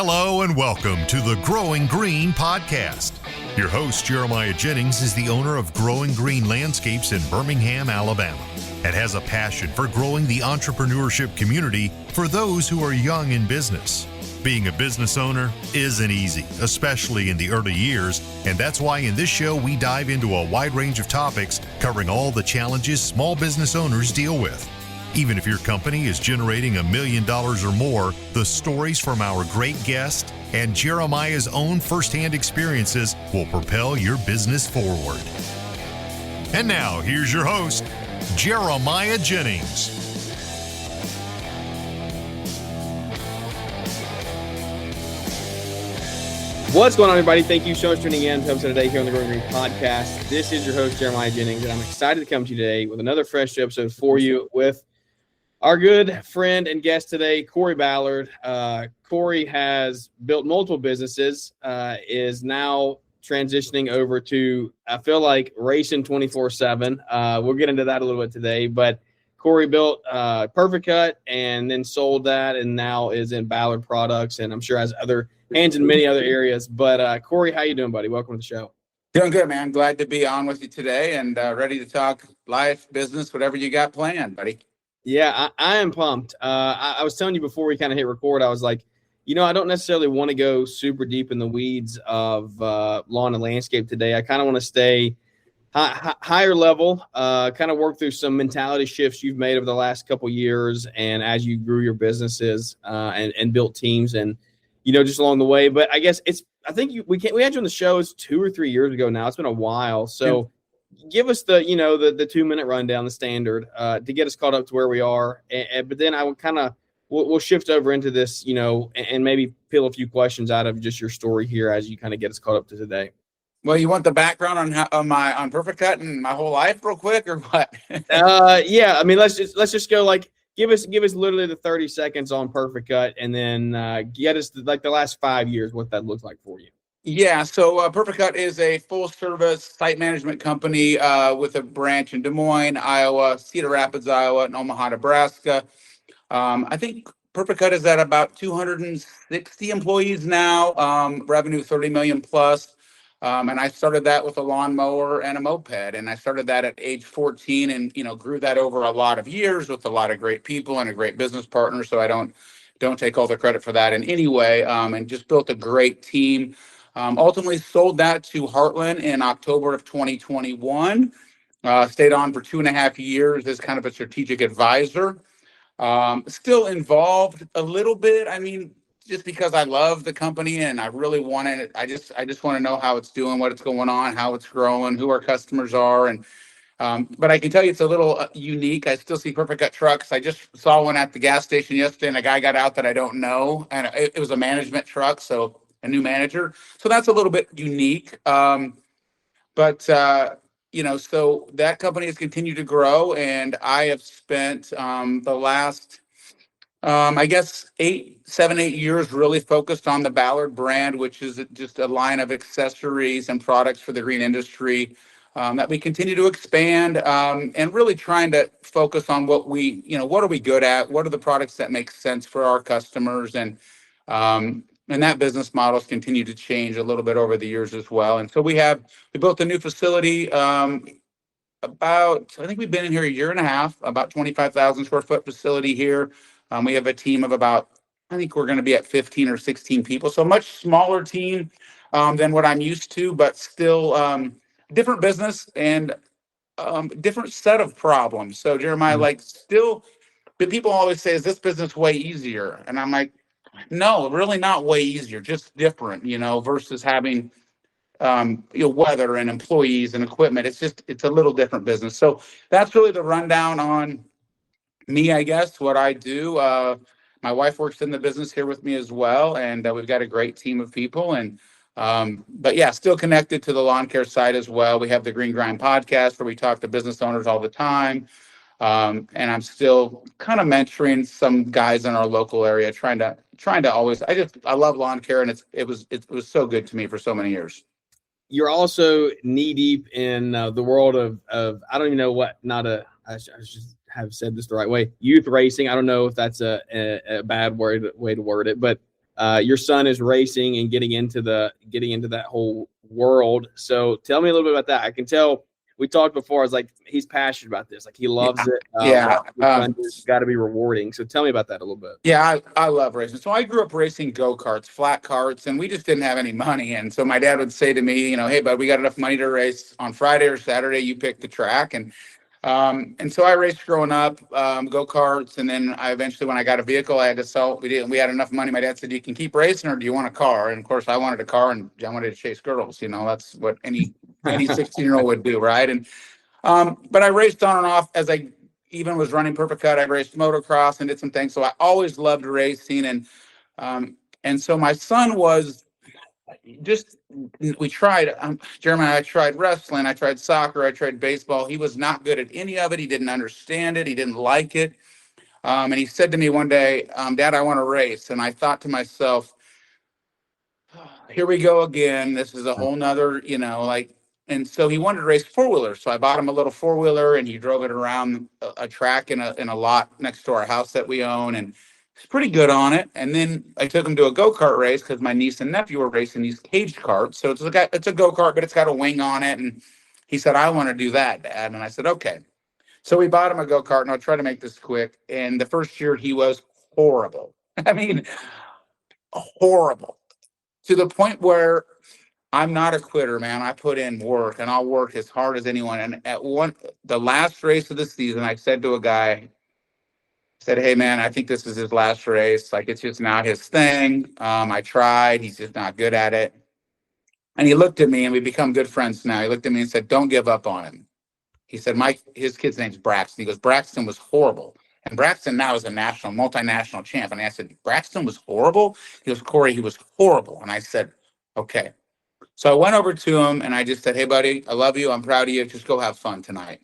Hello and welcome to the Growing Green podcast. Your host, Jeremiah Jennings, is the owner of Growing Green Landscapes in Birmingham, Alabama, and has a passion for growing the entrepreneurship community for those who are young in business. Being a business owner isn't easy, especially in the early years, and that's why in this show we dive into a wide range of topics covering all the challenges small business owners deal with. Even if your company is generating $1 million or more, the stories from our great guest and Jeremiah's own firsthand experiences will propel your business forward. And now, here's your host, Jeremiah Jennings. What's going on, everybody? Thank you so much for tuning in to episode today here on the Growing Green podcast. This is your host, Jeremiah Jennings, and I'm excited to come to you today with another fresh episode for you with our good friend and guest today, Corey Ballard. Corey has built multiple businesses, is now transitioning over to, I feel like, racing 24/7. We'll get into that a little bit today, but Corey built Perfect Cut and then sold that and now is in Ballard Products, and I'm sure has other hands in many other areas. But Corey, how you doing, buddy? Welcome to the show. Doing good, man. Glad to be on with you today and ready to talk life, business, whatever you got planned, buddy. Yeah, I am pumped. I was telling you before we kind of hit record, I was like, I don't necessarily want to go super deep in the weeds of lawn and landscape today. I kind of want to stay higher level, kind of work through some mentality shifts you've made over the last couple of years and as you grew your businesses and built teams and, just along the way. But I guess I think we had you on the show 2 or 3 years ago now. It's been a while. So give us the 2-minute rundown, the standard, to get us caught up to where we are. But then I will we'll shift over into this, and maybe peel a few questions out of just your story here as you kind of get us caught up to today. Well, you want the background on Perfect Cut and my whole life real quick or what? Yeah. I mean, let's just go give us literally the 30 seconds on Perfect Cut and then get us the last 5 years, what that looks like for you. Yeah, so Perfect Cut is a full-service site management company with a branch in Des Moines, Iowa, Cedar Rapids, Iowa, and Omaha, Nebraska. I think Perfect Cut is at about 260 employees now, revenue 30 million plus. And I started that with a lawnmower and a moped, and I started that at age 14 and, grew that over a lot of years with a lot of great people and a great business partner. So I don't take all the credit for that in any way, and just built a great team. Ultimately sold that to Heartland in October of 2021. Stayed on for 2.5 years as kind of a strategic advisor. Still involved a little bit. I mean, just because I love the company and I really want it. I just want to know how it's doing, what it's going on, how it's growing, who our customers are. And but I can tell you it's a little unique. I still see Perfect Cut trucks. I just saw one at the gas station yesterday and a guy got out that I don't know. And it was a management truck. So a new manager. So that's a little bit unique. So that company has continued to grow, and I have spent the last, 7-8 years really focused on the Ballard brand, which is just a line of accessories and products for the green industry that we continue to expand and really trying to focus on what are we good at? What are the products that make sense for our customers? And that business models continue to change a little bit over the years as well. And so we built a new facility I think we've been in here a year and a half, about 25,000 square foot facility here. We have a team of I think we're going to be at 15 or 16 people. So a much smaller team than what I'm used to, but still different business and different set of problems. So Jeremiah, but people always say, is this business way easier? And I'm like, no, really not way easier, just different, versus having, weather and employees and equipment. It's a little different business. So that's really the rundown on me, I guess, what I do. My wife works in the business here with me as well. And we've got a great team of people. And, but yeah, still connected to the lawn care side as well. We have the Green Grind podcast where we talk to business owners all the time. And I'm still kind of mentoring some guys in our local area, trying to always, I love lawn care, and it was so good to me for so many years. You're also knee deep in the world of I don't even know what, I should have said this the right way, youth racing. I don't know if that's a bad way to word it, but Your son is racing and getting into that whole world. So tell me a little bit about that. I can tell we talked before. I was like, he's passionate about this. Like he loves it. Yeah. It's got to be rewarding. So tell me about that a little bit. Yeah, I love racing. So I grew up racing go-karts, flat carts, and we just didn't have any money. And so my dad would say to me, hey, bud, we got enough money to race on Friday or Saturday. You pick the track. And so I raced growing up, go-karts. And then I eventually, when I got a vehicle, I had to sell. We had enough money. My dad said, you can keep racing or do you want a car? And of course I wanted a car and I wanted to chase girls. That's what any 16-year-old would do. Right. But I raced on and off as I even was running Perfect Cut. I raced motocross and did some things. So I always loved racing. And so my son was we tried, Jeremiah, I tried wrestling, I tried soccer, I tried baseball. He was not good at any of it. He didn't understand it. He didn't like it. And he said to me one day, Dad, I want to race. And I thought to myself, here we go again. This is a whole nother, and so he wanted to race four-wheelers. So I bought him a little four-wheeler and he drove it around a track in a lot next to our house that we own. And he's pretty good on it. And then I took him to a go-kart race because my niece and nephew were racing these caged karts. So it's a go-kart, but it's got a wing on it. And he said, I want to do that, Dad. And I said, okay. So we bought him a go-kart, and I'll try to make this quick. And the first year he was horrible. I mean, horrible. To the point where I'm not a quitter, man. I put in work and I'll work as hard as anyone. And the last race of the season, I said to a guy, hey, man, I think this is his last race. Like, it's just not his thing. I tried. He's just not good at it. And he looked at me, and we become good friends now. He looked at me and said, don't give up on him. He said, his kid's name's Braxton. He goes, Braxton was horrible. And Braxton now is a multinational champ. And I said, Braxton was horrible? He goes, Korey, he was horrible. And I said, okay. So I went over to him and I just said, hey, buddy, I love you. I'm proud of you. Just go have fun tonight.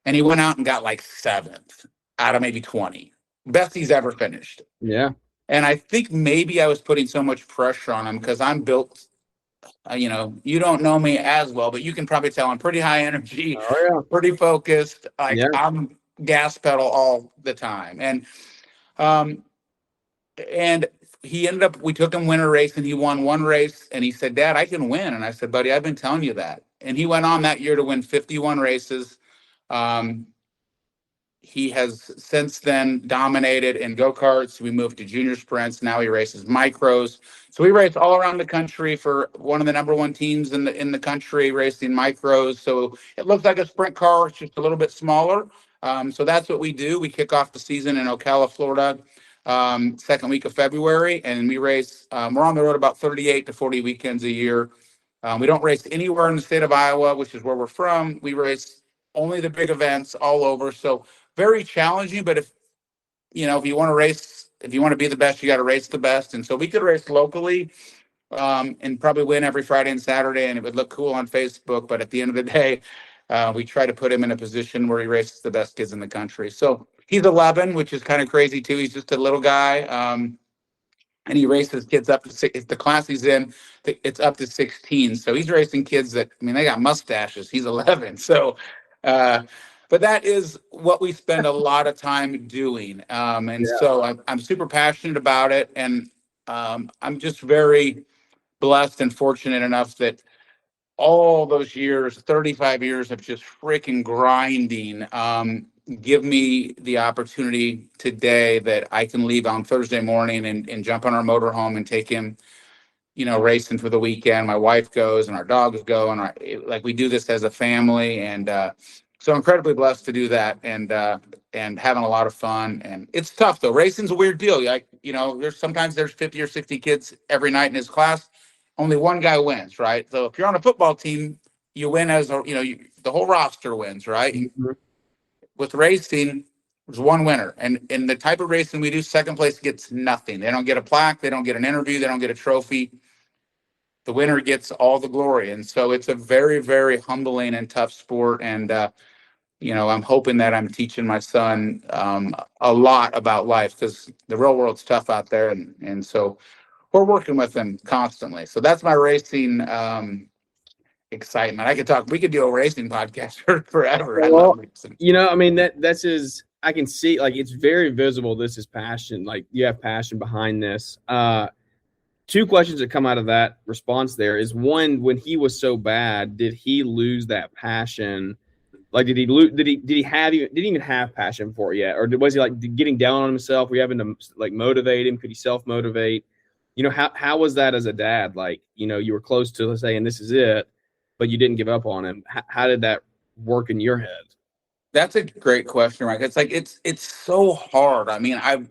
And he went out and got like 7th out of maybe 20. Best he's ever finished. Yeah. And I think maybe I was putting so much pressure on him because I'm built, you don't know me as well, but you can probably tell I'm pretty high energy, pretty focused. I'm gas pedal all the time. And he ended up, we took him winter race and he won one race and he said, Dad, I can win. And I said, buddy, I've been telling you that. And he went on that year to win 51 races. He has since then dominated in go-karts. We moved to junior sprints. Now he races micros. So we race all around the country for one of the number one teams in the country racing micros. So it looks like a sprint car. It's just a little bit smaller. So that's what we do. We kick off the season in Ocala, Florida, second week of February. And we race, we're on the road about 38 to 40 weekends a year. We don't race anywhere in the state of Iowa, which is where we're from. We race only the big events all over. So very challenging, but if you want to race, if you want to be the best, you got to race the best. And so we could race locally and probably win every Friday and Saturday, and it would look cool on Facebook. But at the end of the day, we try to put him in a position where he races the best kids in the country. So he's 11, which is kind of crazy too. He's just a little guy. And he races kids up to 6. The class he's in, it's up to 16. So he's racing kids that, they got mustaches. He's 11. So, but that is what we spend a lot of time doing. So I'm super passionate about it. And I'm just very blessed and fortunate enough that all those years, 35 years of just freaking grinding, give me the opportunity today that I can leave on Thursday morning and jump on our motorhome and take him, racing for the weekend. My wife goes and our dogs go, and we do this as a family. And so incredibly blessed to do that and having a lot of fun. And it's tough though. Racing's a weird deal. There's 50 or 60 kids every night in his class. Only one guy wins, right? So if you're on a football team, you win the whole roster wins, right? Mm-hmm. With racing, there's one winner. And in the type of racing we do, second place gets nothing. They don't get a plaque. They don't get an interview. They don't get a trophy. The winner gets all the glory. And so it's a very, very humbling and tough sport. And, I'm hoping that I'm teaching my son a lot about life because the real world's tough out there. And so we're working with him constantly. So that's my racing excitement. We could do a racing podcast forever. Well, I love racing. I can see, it's very visible. This is passion. You have passion behind this. two questions that come out of that response there is, one, when he was so bad, did he lose that passion? Like, did he even have passion for it yet? Or was he like getting down on himself? Were you having to like motivate him? Could he self-motivate? How was that as a dad? Like, you were close to saying this is it, but you didn't give up on him. How did that work in your head? That's a great question, right? It's like it's so hard. I mean, I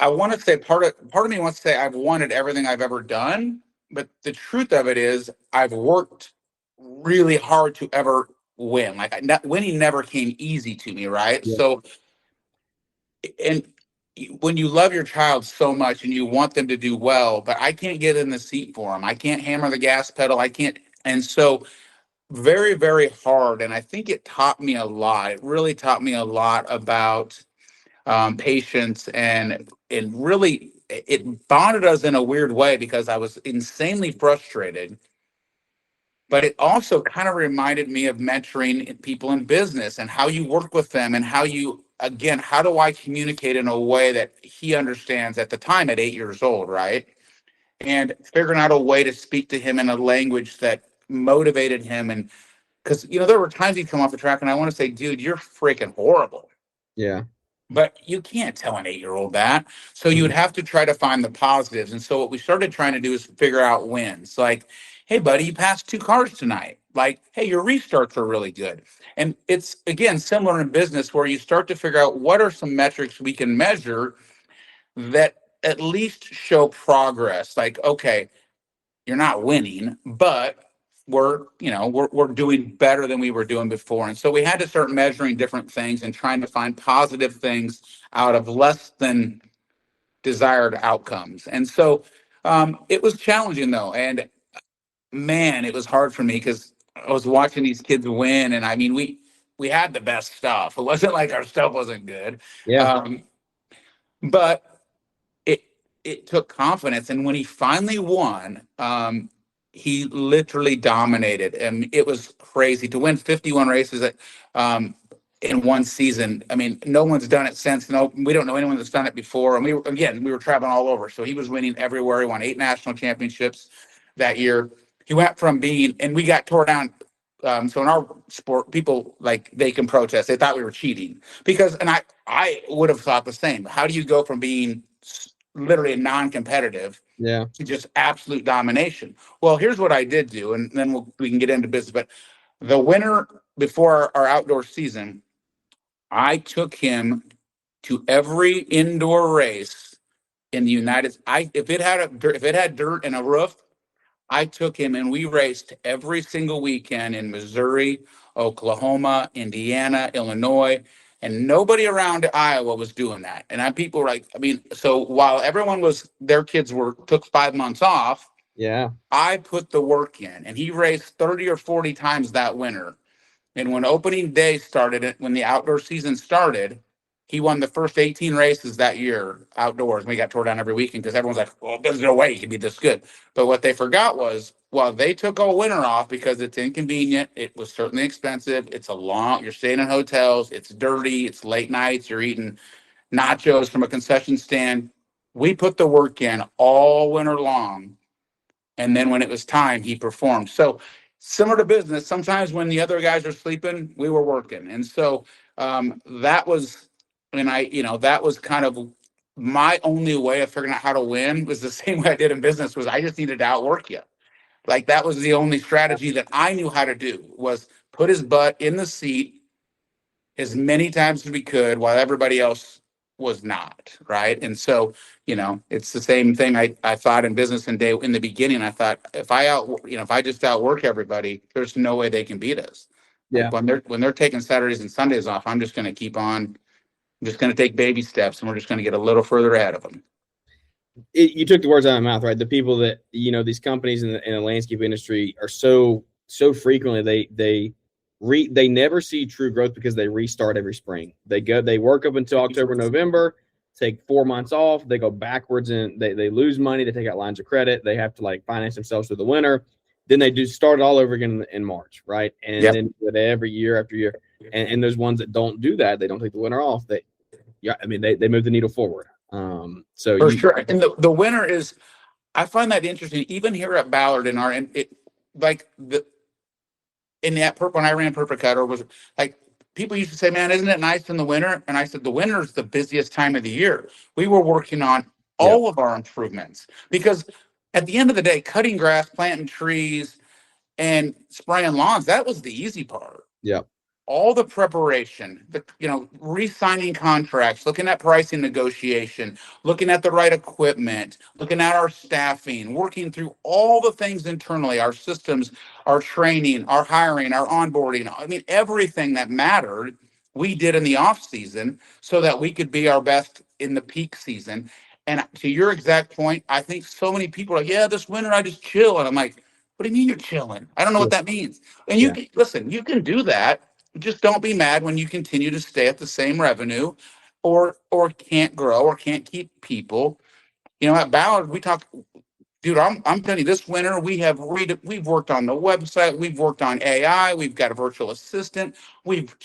want to say part of me wants to say I've wanted everything I've ever done, but the truth of it is I've worked really hard to ever win. Like winning never came easy to me, right? Yeah. So, and when you love your child so much and you want them to do well, but I can't get in the seat for them. I can't hammer the gas pedal. I can't, and so very, very hard. And I think it taught me a lot. It really taught me a lot about patience, and really it bonded us in a weird way because I was insanely frustrated, but it also kind of reminded me of mentoring people in business and how you work with them and how do I communicate in a way that he understands at the time at 8 years old, right? And figuring out a way to speak to him in a language that motivated him. And because, there were times he'd come off the track and I want to say, dude, you're freaking horrible. Yeah. But you can't tell an 8-year-old that. So you would have to try to find the positives. And so what we started trying to do is figure out wins. Like, hey, buddy, you passed 2 cars tonight. Like, hey, your restarts are really good. And it's, again, similar in business where you start to figure out what are some metrics we can measure that at least show progress. Like, okay, you're not winning, but we're doing better than we were doing before. And so we had to start measuring different things and trying to find positive things out of less than desired outcomes. And so it was challenging though. And man, it was hard for me because I was watching these kids win. And I mean, we had the best stuff. It wasn't like our stuff wasn't good. Yeah. But it took confidence. And when he finally won, he literally dominated, and it was crazy to win 51 races in one season. I mean, no one's done it since. No, we don't know anyone that's done it before. And we were traveling all over, so he was winning everywhere. He won 8 national championships that year. He went from being, and we got tore down. So in our sport, people they can protest. They thought we were cheating and I would have thought the same. How do you go from being literally non-competitive to just absolute domination? Well, here's what I did do, and then we can get into business. But the winter before our outdoor season, I took him to every indoor race in the United States. If it had dirt and a roof, I took him and we raced every single weekend in Missouri, Oklahoma, Indiana, Illinois. And nobody around Iowa was doing that. And people were like, so while everyone their kids took 5 months off, I put the work in, and he raced 30 or 40 times that winter. And when opening day started, when the outdoor season started, he won the first 18 races that year outdoors. We got tore down every weekend because everyone's like, well, there's no way he could be this good. But what they forgot was, while they took all winter off because it's inconvenient, it was certainly expensive. You're staying in hotels, it's dirty, it's late nights, you're eating nachos from a concession stand. We put the work in all winter long. And then when it was time, he performed. So similar to business, sometimes when the other guys are sleeping, we were working. And so that was, that was kind of my only way of figuring out how to win. Was the same way I did in business, was I just needed to outwork you. Like, that was the only strategy that I knew how to do, was put his butt in the seat as many times as we could while everybody else was not, right? And so, it's the same thing I thought in business in the beginning. I thought, if I just outwork everybody, there's no way they can beat us. Yeah. Like, when they're taking Saturdays and Sundays off, I'm just going to keep on. I'm just going to take baby steps, and we're just going to get a little further ahead of them. You took the words out of my mouth, right? The people that, these companies in the landscape industry are so frequently, they never see true growth because they restart every spring. They work up until October, November, take 4 months off. They go backwards and they lose money. They take out lines of credit. They have to finance themselves through the winter. Then they do start it all over again in March, right? And then every year after year. And those ones that don't do that, they don't take the winter off. They move the needle forward. So For sure. And the winner is, I find that interesting, even here at Ballard in our, like in that when I ran Purple Cutter was like, people used to say, man, isn't it nice in the winter? And I said, the winter is the busiest time of the year. We were working on all of our improvements because at the end of the day, cutting grass, planting trees, and spraying lawns, that was the easy part. Yeah. All the preparation, re-signing contracts, looking at pricing negotiation, looking at the right equipment, looking at our staffing, working through all the things internally, our systems, our training, our hiring, our onboarding. I mean, everything that mattered, we did in the off season so that we could be our best in the peak season. And to your exact point, I think so many people are like, yeah, this winter I just chill. And I'm like, what do you mean you're chilling? I don't know what that means. And listen, you can do that. Just don't be mad when you continue to stay at the same revenue or can't grow or can't keep people. At Ballard, we talk, dude, I'm telling you, this winter we've worked on the website, we've worked on AI, we've got a virtual assistant, we've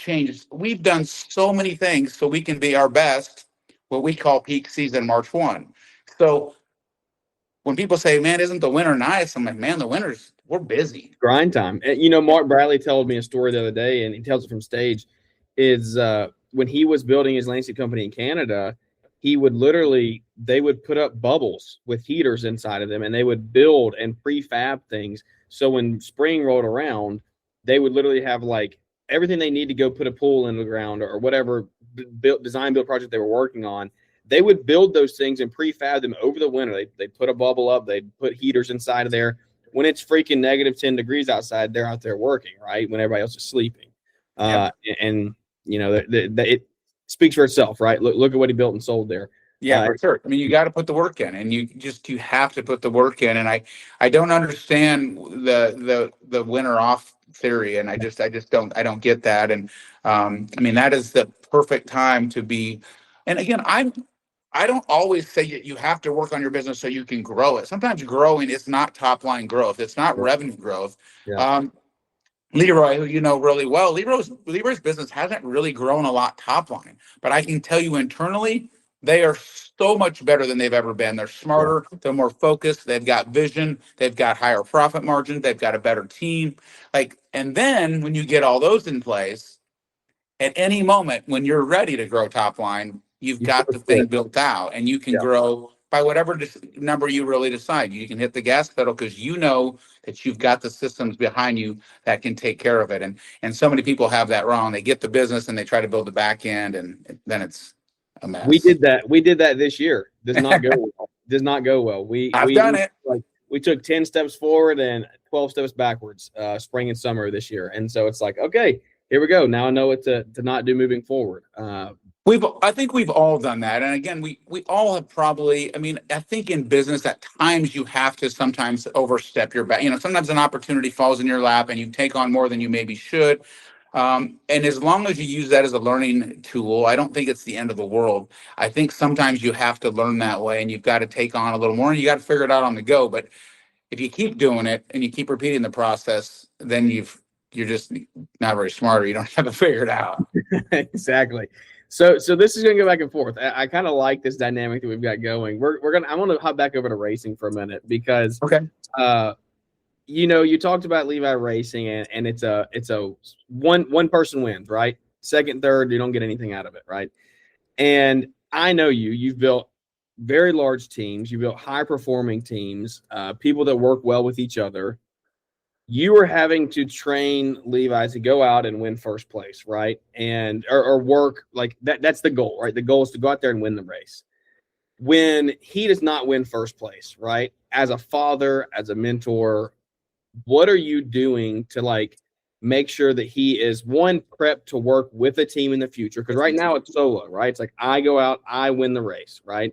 done so many things so we can be our best, what we call peak season March 1. So when people say, man, isn't the winter nice? I'm like, man, we're busy. Grind time. Mark Bradley told me a story the other day, and he tells it from stage, is when he was building his landscape company in Canada, they would put up bubbles with heaters inside of them, and they would build and prefab things. So when spring rolled around, they would literally have like everything they need to go put a pool in the ground or whatever design build project they were working on. They would build those things and prefab them over the winter. They'd put a bubble up. They'd put heaters inside of there. When it's freaking negative 10 degrees outside, they're out there working, right? When everybody else is sleeping. It speaks for itself, right? Look at what he built and sold there. Yeah, for sure. I mean, you got to put the work in, and you have to put the work in. And I don't understand the winter off theory, and I don't get that. And I mean, that is the perfect time to be. And again, I don't always say that you have to work on your business so you can grow it. Sometimes growing is not top line growth. It's not revenue growth. Yeah. Leroy, who you know really well, Leroy's business hasn't really grown a lot top line, but I can tell you internally, they are so much better than they've ever been. They're smarter, they're more focused, they've got vision, they've got higher profit margins, they've got a better team. And then when you get all those in place, at any moment when you're ready to grow top line, you've got the thing built out, and you can grow by whatever number you really decide. You can hit the gas pedal because you know that you've got the systems behind you that can take care of it. And so many people have that wrong. They get the business and they try to build the back end, and then it's a mess. We did that this year. Does not go well. Does not go well. I've done it. We took 10 steps forward and 12 steps backwards, spring and summer this year. And so it's like, okay, here we go. Now I know what to not do moving forward. I think we've all done that. And again, we all have probably, I mean, I think in business at times you have to sometimes overstep your back. Sometimes an opportunity falls in your lap and you take on more than you maybe should. And as long as you use that as a learning tool, I don't think it's the end of the world. I think sometimes you have to learn that way, and you've got to take on a little more, and you got to figure it out on the go. But if you keep doing it and you keep repeating the process, then you're just not very smart, or you don't have it figured out. Exactly. So this is going to go back and forth. I kind of like this dynamic that we've got going. I want to hop back over to racing for a minute because, you talked about Levi Racing and it's a one person wins, right? Second, third, you don't get anything out of it, right? And I know you've built very large teams. You built high performing teams, people that work well with each other. You were having to train Levi to go out and win first place, right? And or work like that. That's the goal, right? The goal is to go out there and win the race. When he does not win first place, right? As a father, as a mentor, what are you doing to make sure that he is prepped to work with a team in the future? Because right now it's solo, right? It's like I go out, I win the race, right?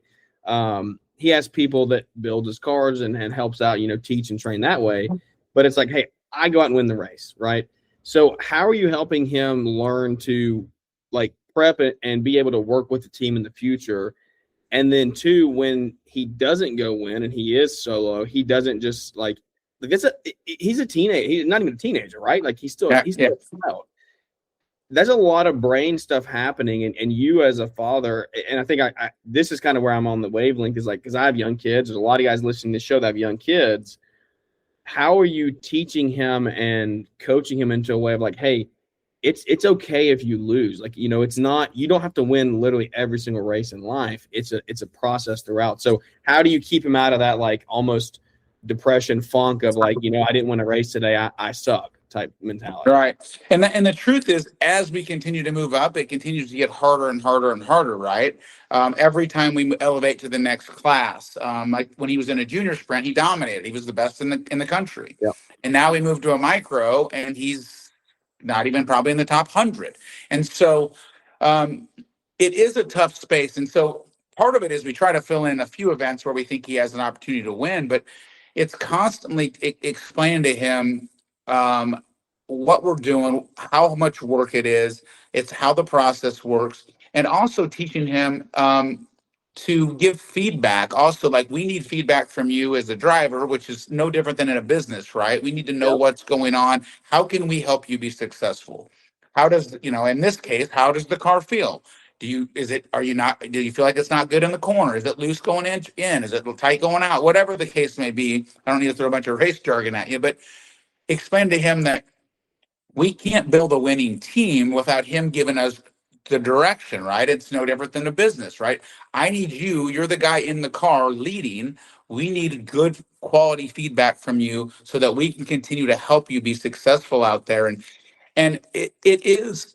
He has people that build his cars and helps out, teach and train that way. But it's like, hey, I go out and win the race, right? So how are you helping him learn to prep it and be able to work with the team in the future? And then two, when he doesn't go win and he is solo, he doesn't just he's a teenager. He's not even a teenager, right? He's still a child. there's a lot of brain stuff happening, and you as a father, and I think this is kind of where I'm on the wavelength, is like, because I have young kids. There's a lot of guys listening to this show that have young kids. How are you teaching him and coaching him into a way of like, hey, it's okay if you lose. Like, it's not, you don't have to win literally every single race in life. It's a process throughout. So how do you keep him out of that, like, almost depression funk of like, I didn't win a race today, I suck type mentality? Right. And the truth is, as we continue to move up, it continues to get harder and harder and harder, right? Every time we elevate to the next class, like when he was in a junior sprint, he dominated. He was the best in the country. Yep. And now we move to a micro, and he's not even probably in the top 100. And so it is a tough space. And so part of it is we try to fill in a few events where we think he has an opportunity to win, but it's constantly explaining to him what we're doing, how much work it is, it's how the process works, and also teaching him to give feedback. Also, like, we need feedback from you as a driver, which is no different than in a business, right? We need to know Yep. what's going on. How can we help you be successful? How does, in this case, how does the car feel? Do you feel like it's not good in the corner? Is it loose going in? Is it tight going out? Whatever the case may be. I don't need to throw a bunch of race jargon at you, but explain to him that we can't build a winning team without him giving us the direction, right? It's no different than a business, right? I need you're the guy in the car leading. We need good quality feedback from you so that we can continue to help you be successful out there. And it is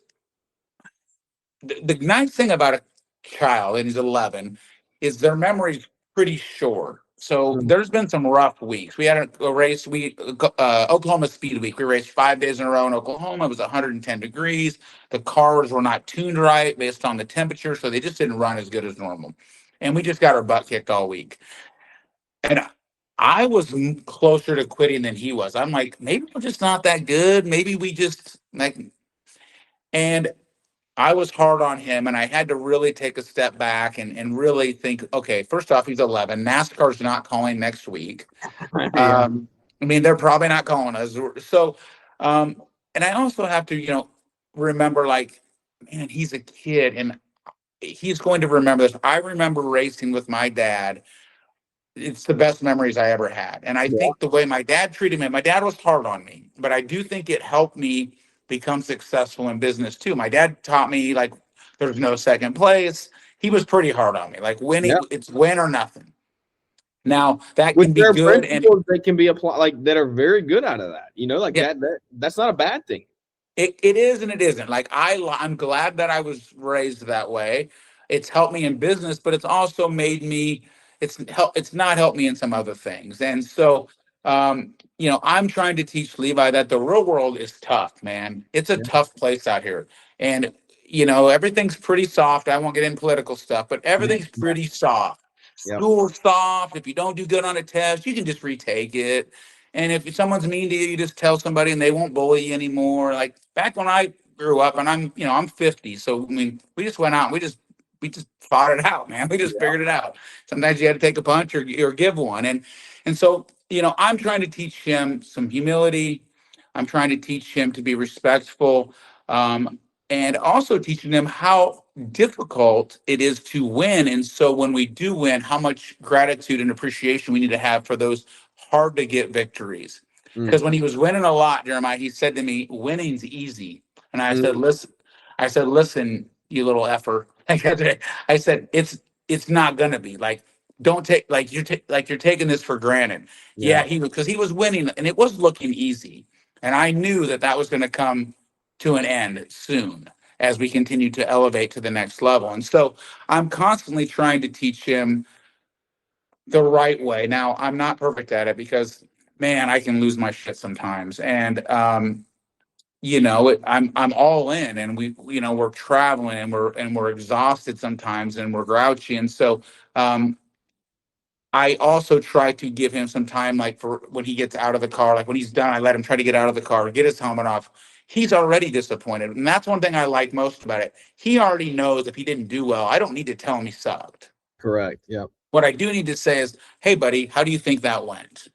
the nice thing about a child, and he's 11, is their memory's pretty short. So there's been some rough weeks. We had a race Oklahoma Speed Week. We raced 5 days in a row in Oklahoma. It was 110 degrees. The cars were not tuned right based on the temperature, so they just didn't run as good as normal. And we just got our butt kicked all week. And I was closer to quitting than he was. I'm like, maybe we're just not that good. Maybe we just and I was hard on him, and I had to really take a step back and really think, okay, first off, he's 11. NASCAR's not calling next week. Yeah. I mean, they're probably not calling us. So, and I also have to, remember, like, man, he's a kid, and he's going to remember this. I remember racing with my dad. It's the best memories I ever had. And I think the way my dad treated me, my dad was hard on me, but I do think it helped me become successful in business too. My dad taught me, like, there's no second place. He was pretty hard on me, like, winning, it's win or nothing. Now that Which can be there are good, and that can be applied, like, that are very good out of that. That's not a bad thing. it is and it isn't. Like, I'm glad that I was raised that way. It's helped me in business, but it's also made me, it's not helped me in some other things. And so I'm trying to teach Levi that the real world is tough, man. It's a tough place out here. And everything's pretty soft. I won't get into political stuff, but everything's pretty soft. Yep. School's soft. If you don't do good on a test, you can just retake it. And if someone's mean to you, you just tell somebody and they won't bully you anymore. Like, back when I grew up, and I'm 50. So, I mean, we just went out, we just fought it out, man. We just figured it out. Sometimes you had to take a punch or give one. And so, I'm trying to teach him some humility. I'm trying to teach him to be respectful. And also teaching them how difficult it is to win. And so when we do win, how much gratitude and appreciation we need to have for those hard to get victories. Because when he was winning a lot, Jeremiah, he said to me, winning's easy. And I said, listen, you little effer. I said, it's not gonna be. Like, don't take, like, you're taking this for granted. Yeah, because he was winning and it was looking easy. And I knew that was going to come to an end soon as we continue to elevate to the next level. And so I'm constantly trying to teach him the right way. Now, I'm not perfect at it because, man, I can lose my shit sometimes. And I'm all in, and we're traveling, and we're exhausted sometimes, and we're grouchy. And so I also try to give him some time, like, for when he gets out of the car, like when he's done, I let him try to get out of the car, get his helmet off. He's already disappointed. And that's one thing I like most about it. He already knows if he didn't do well, I don't need to tell him he sucked. Correct. Yeah. What I do need to say is, hey, buddy, how do you think that went?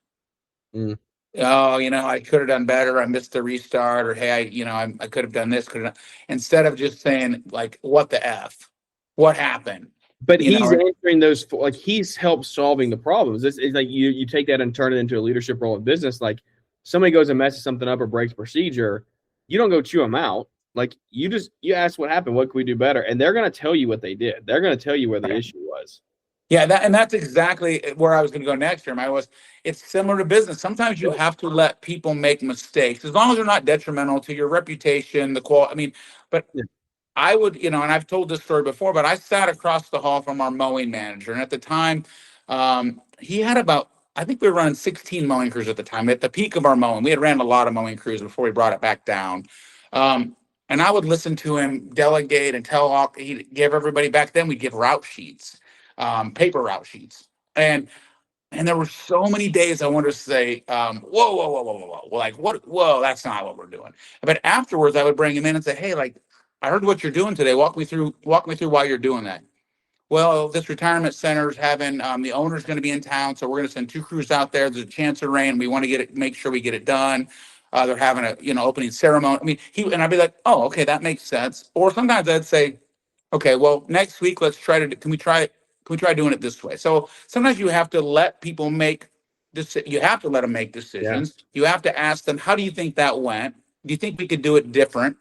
Oh, I could have done better. I missed the restart, or hey, I could have done this. Could have, instead of just saying like, what the f, what happened? But he's answering those, like he's helped solving the problems. It's like you take that and turn it into a leadership role in business. Like somebody goes and messes something up or breaks procedure, you don't go chew them out. Like you ask what happened, what can we do better, and they're going to tell you what they did. They're going to tell you where the issue was. Yeah, that's exactly where I was going to go next here. It's similar to business. Sometimes you have to let people make mistakes, as long as they're not detrimental to your reputation, the quality. I mean, but I would, and I've told this story before, but I sat across the hall from our mowing manager, and at the time, he had about, I think we were running 16 mowing crews at the time. At the peak of our mowing, we had ran a lot of mowing crews before we brought it back down. And I would listen to him delegate and he'd give everybody, back then we'd give route sheets, paper route sheets. And there were so many days I wanted to say, whoa, whoa, whoa, whoa, whoa, whoa. Like, what? Whoa, that's not what we're doing. But afterwards, I would bring him in and say, hey, like, I heard what you're doing today. Walk me through why you're doing that. Well, this retirement center is having, the owner's going to be in town, so we're going to send 2 crews out there. There's a chance of rain. We want to make sure we get it done. They're having a, opening ceremony. I mean, and I'd be like, oh, okay, that makes sense. Or sometimes I'd say, okay, well, next week, can we try doing it this way? So sometimes you have to let people make you have to let them make decisions. Yeah. You have to ask them, how do you think that went? Do you think we could do it different?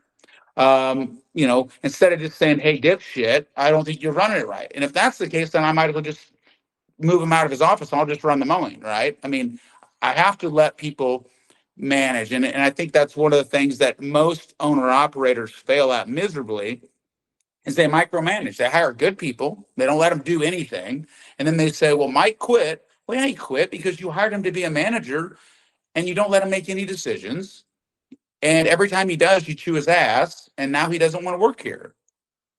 Instead of just saying, hey, dipshit, I don't think you're running it right. And if that's the case, then I might as well just move him out of his office and I'll just run the mowing, right? I mean, I have to let people manage. And I think that's one of the things that most owner operators fail at miserably is they micromanage. They hire good people. They don't let them do anything. And then they say, well, Mike quit. Well, yeah, he quit because you hired him to be a manager and you don't let him make any decisions. And every time he does, you chew his ass, and now he doesn't want to work here.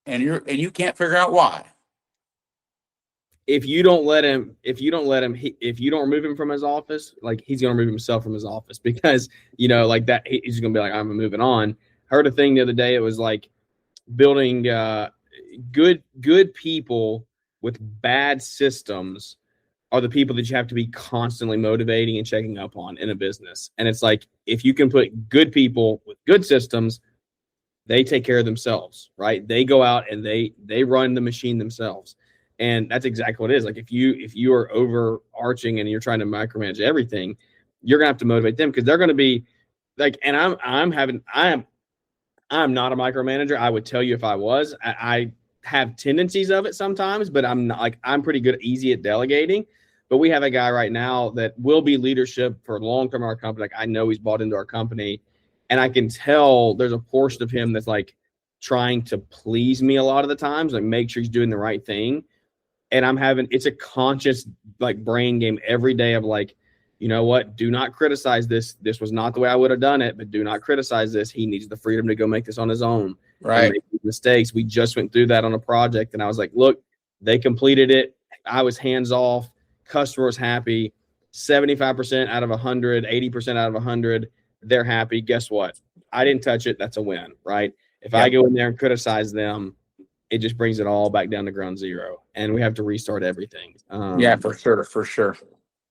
And you can't figure out why. If you don't remove him from his office, like he's going to remove himself from his office because, like that, he's going to be like, I'm moving on. I heard a thing the other day. It was like building good people with bad systems are the people that you have to be constantly motivating and checking up on in a business. And it's like, if you can put good people with good systems, they take care of themselves, right? They go out and they run the machine themselves. And that's exactly what it is. Like if you are overarching and you're trying to micromanage everything, you're gonna have to motivate them because they're gonna be like, and I'm not a micromanager. I would tell you if I was. I have tendencies of it sometimes, but I'm not, like, I'm pretty good, easy at delegating. But we have a guy right now that will be leadership for long-term in our company. Like I know he's bought into our company, and I can tell there's a portion of him that's like trying to please me a lot of the times, like make sure he's doing the right thing. And it's a conscious like brain game every day of like, you know what? Do not criticize this. This was not the way I would have done it, but do not criticize this. He needs the freedom to go make this on his own. Right. Make mistakes. We just went through that on a project, and I was like, look, they completed it. I was hands off. Customer was happy. 75% out of 100, 80% out of 100, they're happy. Guess what? I didn't touch it. That's a win, right? If I go in there and criticize them, it just brings it all back down to ground zero, and we have to restart everything. Yeah, for sure.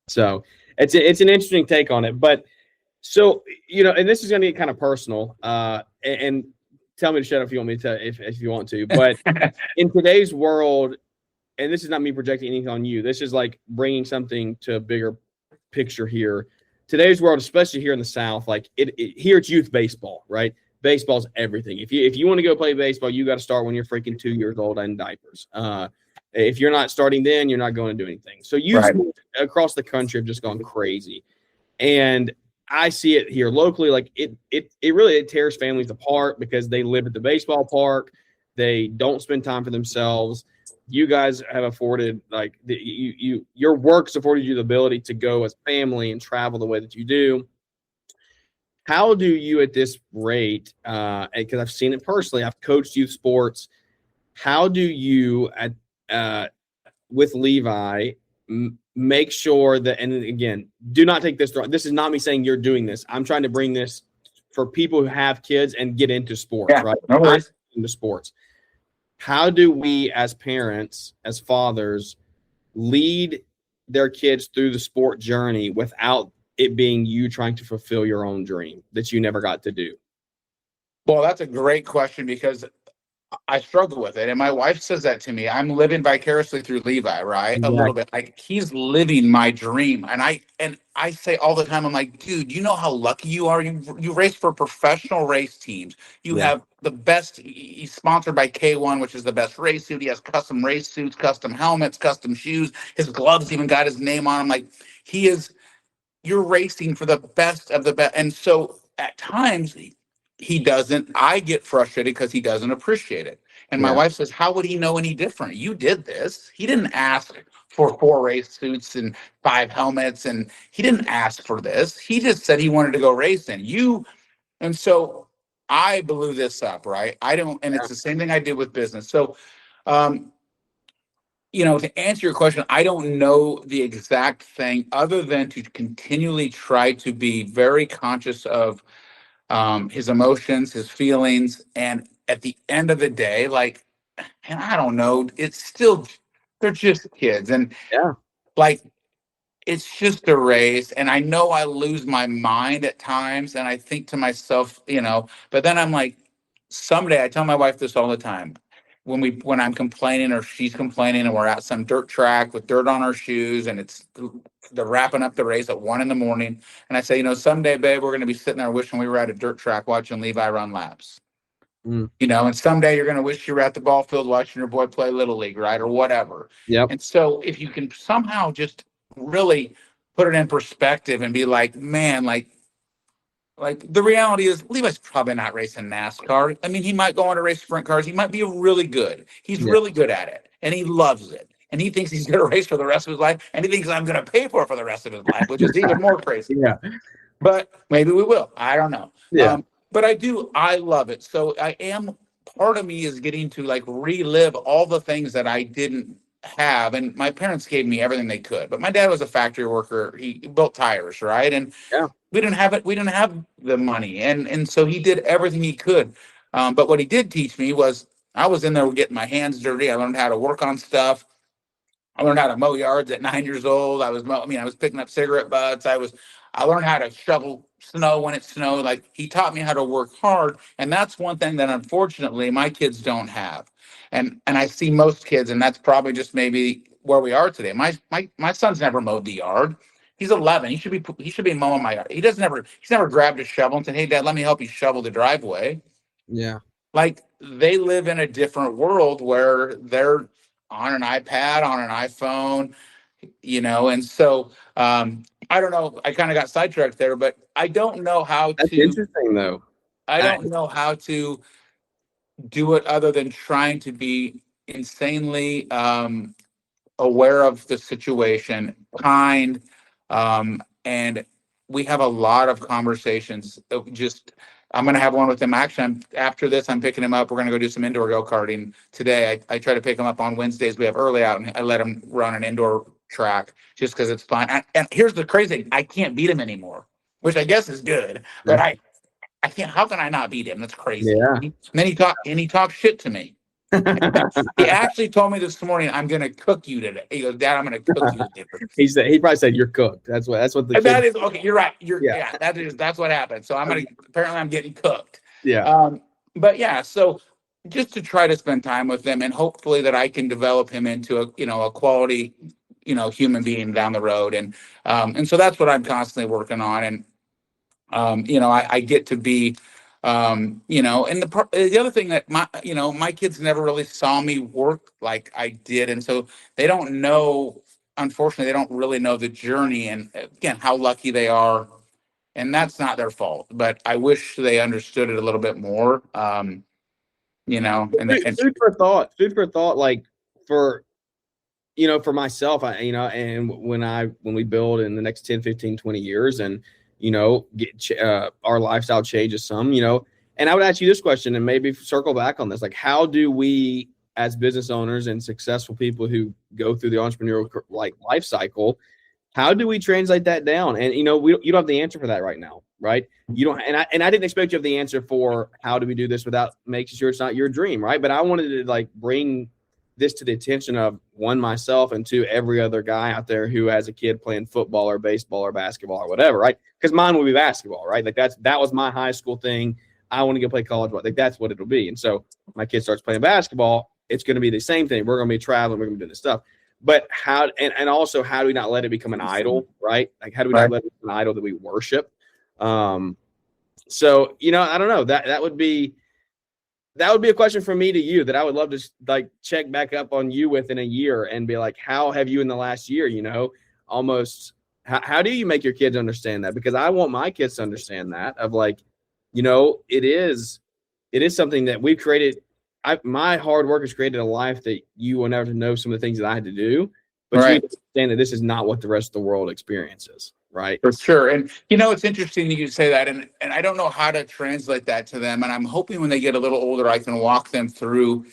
So it's an interesting take on it, but so, and this is going to get kind of personal, and tell me to shut up if you want me to, if you want to, but in today's world, and this is not me projecting anything on you, this is like bringing something to a bigger picture here. Today's world, especially here in the South, like here it's youth baseball, right? Baseball's everything. If you want to go play baseball, you got to start when you're freaking 2 years old in diapers. If you're not starting then, you're not going to do anything. So youth across the country have just gone crazy. And I see it here locally. Like it really tears families apart because they live at the baseball park. They don't spend time for themselves. You guys have afforded, like, your work's afforded you the ability to go as family and travel the way that you do. How do you at this rate, because I've seen it personally, I've coached youth sports. How do you with Levi make sure that, and again, do not take this wrong. This is not me saying you're doing this. I'm trying to bring this for people who have kids and get into sports, right? No worries. Into sports. How do we as parents, as fathers, lead their kids through the sport journey without it being you trying to fulfill your own dream that you never got to do? Well, that's a great question because I struggle with it. And my wife says that to me. I'm living vicariously through Levi, right? A little Exactly. bit. Like he's living my dream. And I say all the time, I'm like, dude, you know how lucky you are? You race for professional race teams. You Yeah. have the best. He's sponsored by K1, which is the best race suit. He has custom race suits, custom helmets, custom shoes. His gloves even got his name on them. Like he is, you're racing for the best of the best. And so at times he doesn't, I get frustrated because he doesn't appreciate it. And my Yeah. wife says, how would he know any different? You did this. He didn't ask for 4 race suits and 5 helmets. And he didn't ask for this. He just said he wanted to go racing. And so I blew this up, right? I don't, and it's the same thing I did with business. So, um, to answer your question, I don't know the exact thing other than to continually try to be very conscious of his emotions, his feelings. And at the end of the day, like, and I don't know, it's still, they're just kids. And Yeah. like, it's just a race. And I know I lose my mind at times. And I think to myself, but then I'm like, someday, I tell my wife this all the time. When I'm complaining or she's complaining and we're at some dirt track with dirt on our shoes and they're wrapping up the race at 1 a.m. and I say, someday, babe, we're going to be sitting there wishing we were at a dirt track watching Levi run laps. Mm. And someday you're going to wish you were at the ball field watching your boy play Little League, right? Or whatever. Yep. And so if you can somehow just really put it in perspective and be like, man, like the reality is Levi's probably not racing NASCAR. I mean, he might go on to race sprint cars. He might be really good. He's Yeah. really good at it and he loves it. And he thinks he's going to race for the rest of his life. And he thinks I'm going to pay for it for the rest of his life, which is even more crazy. Yeah. But maybe we will. I don't know. Yeah. But I love it. So part of me is getting to like relive all the things that I didn't have. And my parents gave me everything they could. But my dad was a factory worker. He built tires, right? And Yeah. we didn't have it. We didn't have the money. And so he did everything he could. But what he did teach me was I was in there getting my hands dirty. I learned how to work on stuff. I learned how to mow yards at 9 years old. I was picking up cigarette butts. I learned how to shovel snow when it snowed. Like he taught me how to work hard. And that's one thing that unfortunately my kids don't have. And I see most kids, and that's probably just maybe where we are today. My son's never mowed the yard. He's 11. He should be mowing my yard. He's never grabbed a shovel and said, "Hey, Dad, let me help you shovel the driveway." Yeah. Like they live in a different world where they're on an iPad, on an iPhone, and so I don't know. I kind of got sidetracked there, but I don't know how That's to. interesting, though. I don't know how to do it other than trying to be insanely aware of the situation, kind, and we have a lot of conversations. I'm going to have one with him. Actually, after this, I'm picking him up. We're going to go do some indoor go-karting today. I try to pick him up on Wednesdays. We have early out, and I let him run an indoor track just because it's fun. And here's the crazy thing. I can't beat him anymore, which I guess is good. But I can't. How can I not beat him? That's crazy. Yeah. And then he talks shit to me. He actually told me this morning, "I'm going to cook you today." He goes, "Dad, I'm going to cook you today." He probably said you're cooked. That's what the That kid. is okay. You're right. That's what happened. So apparently I'm getting cooked. Yeah. But yeah, so just to try to spend time with them and hopefully that I can develop him into a quality, human being down the road. And so that's what I'm constantly working on. And, I get to be, and the other thing that my kids never really saw me work like I did. And so they don't know, unfortunately, they don't really know the journey and again, how lucky they are. And that's not their fault, but I wish they understood it a little bit more. And Food for thought. Food for thought. Like for myself, and when we build in the next 10, 15, 20 years and, get our lifestyle changes some, and I would ask you this question and maybe circle back on this. Like, how do we as business owners and successful people who go through the entrepreneurial life cycle, how do we translate that down? And, you don't have the answer for that right now, right? You don't, and I didn't expect you to have the answer for how do we do this without making sure it's not your dream, right? But I wanted to bring this to the attention of, one, myself, and two, every other guy out there who has a kid playing football or baseball or basketball or whatever, right? Because mine will be basketball, right? Like that was my high school thing. I want to go play college ball. Like that's what it'll be. And so my kid starts playing basketball, it's going to be the same thing. We're going to be traveling, we're going to be doing this stuff. But how, and also how do we not let it become an idol, right? Like how do we not let it become an idol that we worship? So, you know, I don't know, that would be a question from me to you that I would love to like check back up on you with in a year and be like, how have you in the last year, you know, almost, how do you make your kids understand that? Because I want my kids to understand that of like, you know, it is something that we've created. My hard work has created a life that you will never know some of the things that I had to do, but you understand that this is not what the rest of the world experiences. Right. For sure. And, you know, it's interesting that you say that. And I don't know how to translate that to them. And I'm hoping when they get a little older, I can walk them through.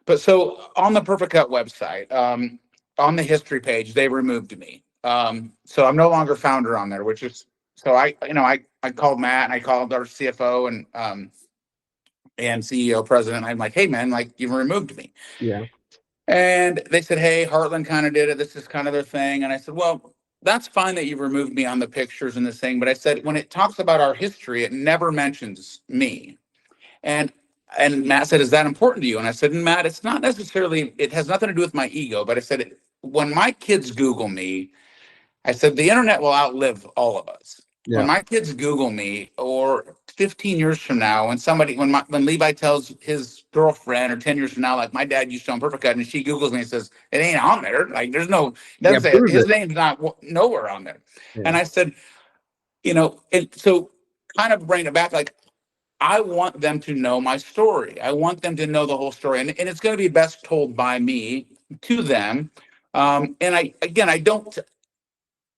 But so on the Perfect Cut website, on the history page, they removed me. So I'm no longer founder on there, which is, so I called Matt and I called our CFO and CEO president. I'm like, hey man, like you removed me. Yeah. And they said, hey, Heartland kind of did it. This is kind of their thing. And I said, well, that's fine that you removed me on the pictures and this thing. But I said, when it talks about our history, it never mentions me. And Matt said, is that important to you? And I said, Matt, it's not necessarily, it has nothing to do with my ego. But I said, when my kids Google me, I said, the internet will outlive all of us. Yeah. When my kids Google me, or 15 years from now, when Levi tells his girlfriend, or 10 years from now, like my dad used to on Perfect Cut, and she Googles me and says, it ain't on there. Like there's no, doesn't say his name's not nowhere on there. Yeah. And I said, you know, and so kind of bring it back, like I want them to know my story. I want them to know the whole story. And it's going to be best told by me to them. And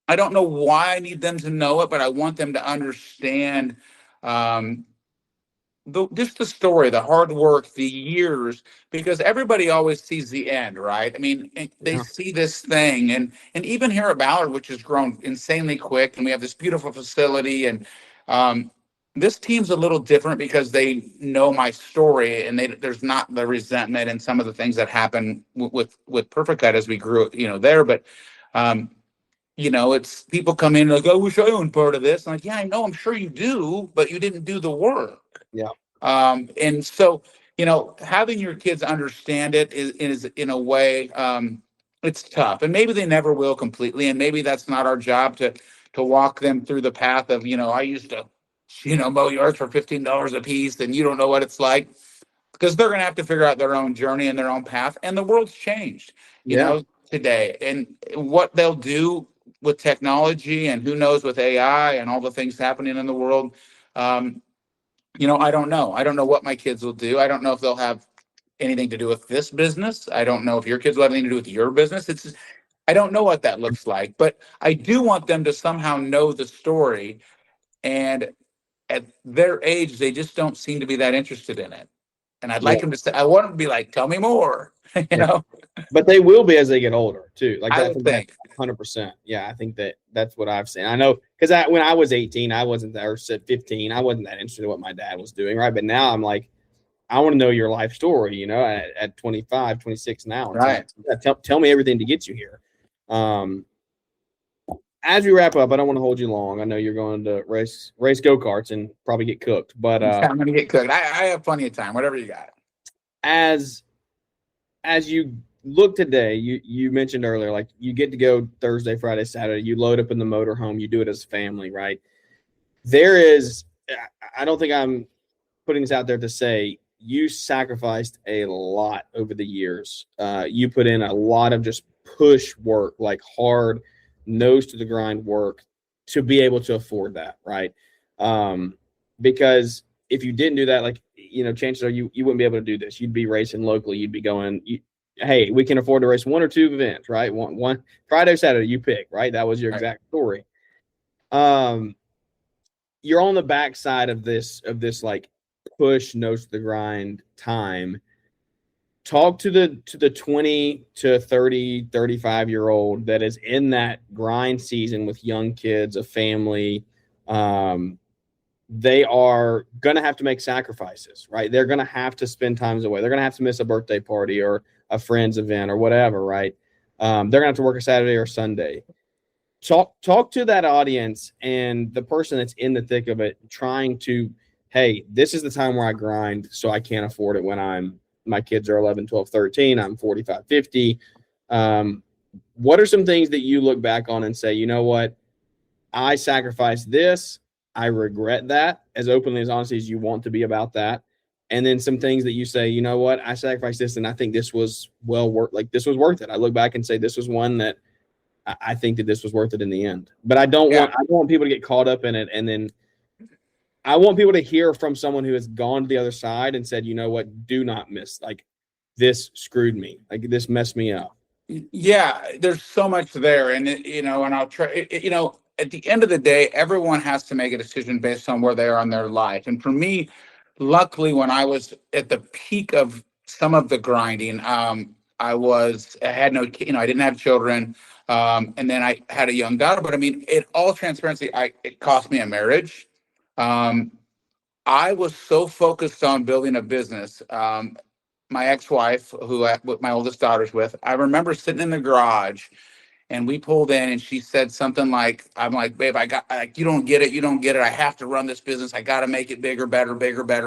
I don't know why I need them to know it, but I want them to understand just the story, the hard work, the years, because everybody always sees the end, right? I mean, they see this thing, and even here at Ballard, which has grown insanely quick, and we have this beautiful facility, and this team's a little different because they know my story, and there's not the resentment and some of the things that happen with Perfect Cut as we grew, you know, there, but you know, it's people come in like, I wish I owned part of this. I'm like, yeah, I know, I'm sure you do, but you didn't do the work. Yeah. And so, you know, having your kids understand it is in a way, it's tough, and maybe they never will completely. And maybe that's not our job to walk them through the path of, you know, I used to, you know, mow yards for $15 a piece, and you don't know what it's like, because they're going to have to figure out their own journey and their own path. And the world's changed, you know, today, and what they'll do with technology, and who knows with AI and all the things happening in the world. You know, I don't know. I don't know what my kids will do. I don't know if they'll have anything to do with this business. I don't know if your kids will have anything to do with your business. I don't know what that looks like, but I do want them to somehow know the story. And at their age, they just don't seem to be that interested in it. And I'd like them to say, I want them to be like, tell me more, you know? But they will be as they get older too. Like I would think 100%. Yeah. I think that's what I've seen. I know, because when I was 18, I wasn't there, or 15, I wasn't that interested in what my dad was doing. Right. But now I'm like, I want to know your life story, you know, at 25, 26 now. Right. Tell me everything to get you here. As we wrap up, I don't want to hold you long. I know you're going to race go-karts and probably get cooked, but I'm going to get cooked. I have plenty of time, whatever you got. As you look today, you mentioned earlier, like you get to go Thursday, Friday, Saturday, you load up in the motorhome, you do it as a family, right? I don't think I'm putting this out there to say you sacrificed a lot over the years. You put in a lot of just push work, like hard, nose to the grind work to be able to afford that, right? Because if you didn't do that, like, you know, chances are you wouldn't be able to do this. You'd be racing locally. You'd be going, hey, we can afford to race one or two events, right? One Friday, Saturday, you pick, right? That was your exact story. You're on the backside of this like push, nose to the grind time. Talk to the 20 to 30, 35-year-old that is in that grind season with young kids, a family. They are going to have to make sacrifices, right? They're going to have to spend times away. They're going to have to miss a birthday party or a friend's event or whatever, right? They're gonna have to work a Saturday or Sunday. Talk to that audience and the person that's in the thick of it, trying to, hey, this is the time where I grind, so I can't afford it when my kids are 11, 12, 13, I'm 45, 50. What are some things that you look back on and say, you know what, I sacrificed this, I regret that, as openly as honestly as you want to be about that? And then some things that you say, you know what, I sacrificed this and I think this was this was worth it. I look back and say, this was one that I think that this was worth it in the end. But I don't want people to get caught up in it. And then I want people to hear from someone who has gone to the other side and said, you know what, do not miss, like, this screwed me. Like, this messed me up. Yeah, there's so much there. And, and I'll try, at the end of the day, everyone has to make a decision based on where they are in their life. And for me, luckily, when I was at the peak of some of the grinding, I had no, I didn't have children. And then I had a young daughter, but I mean, in all transparency, it cost me a marriage. I was so focused on building a business. My ex-wife, my oldest daughter's with, I remember sitting in the garage and we pulled in and she said something like, I'm like, babe, you don't get it. You don't get it. I have to run this business. I got to make it bigger, better,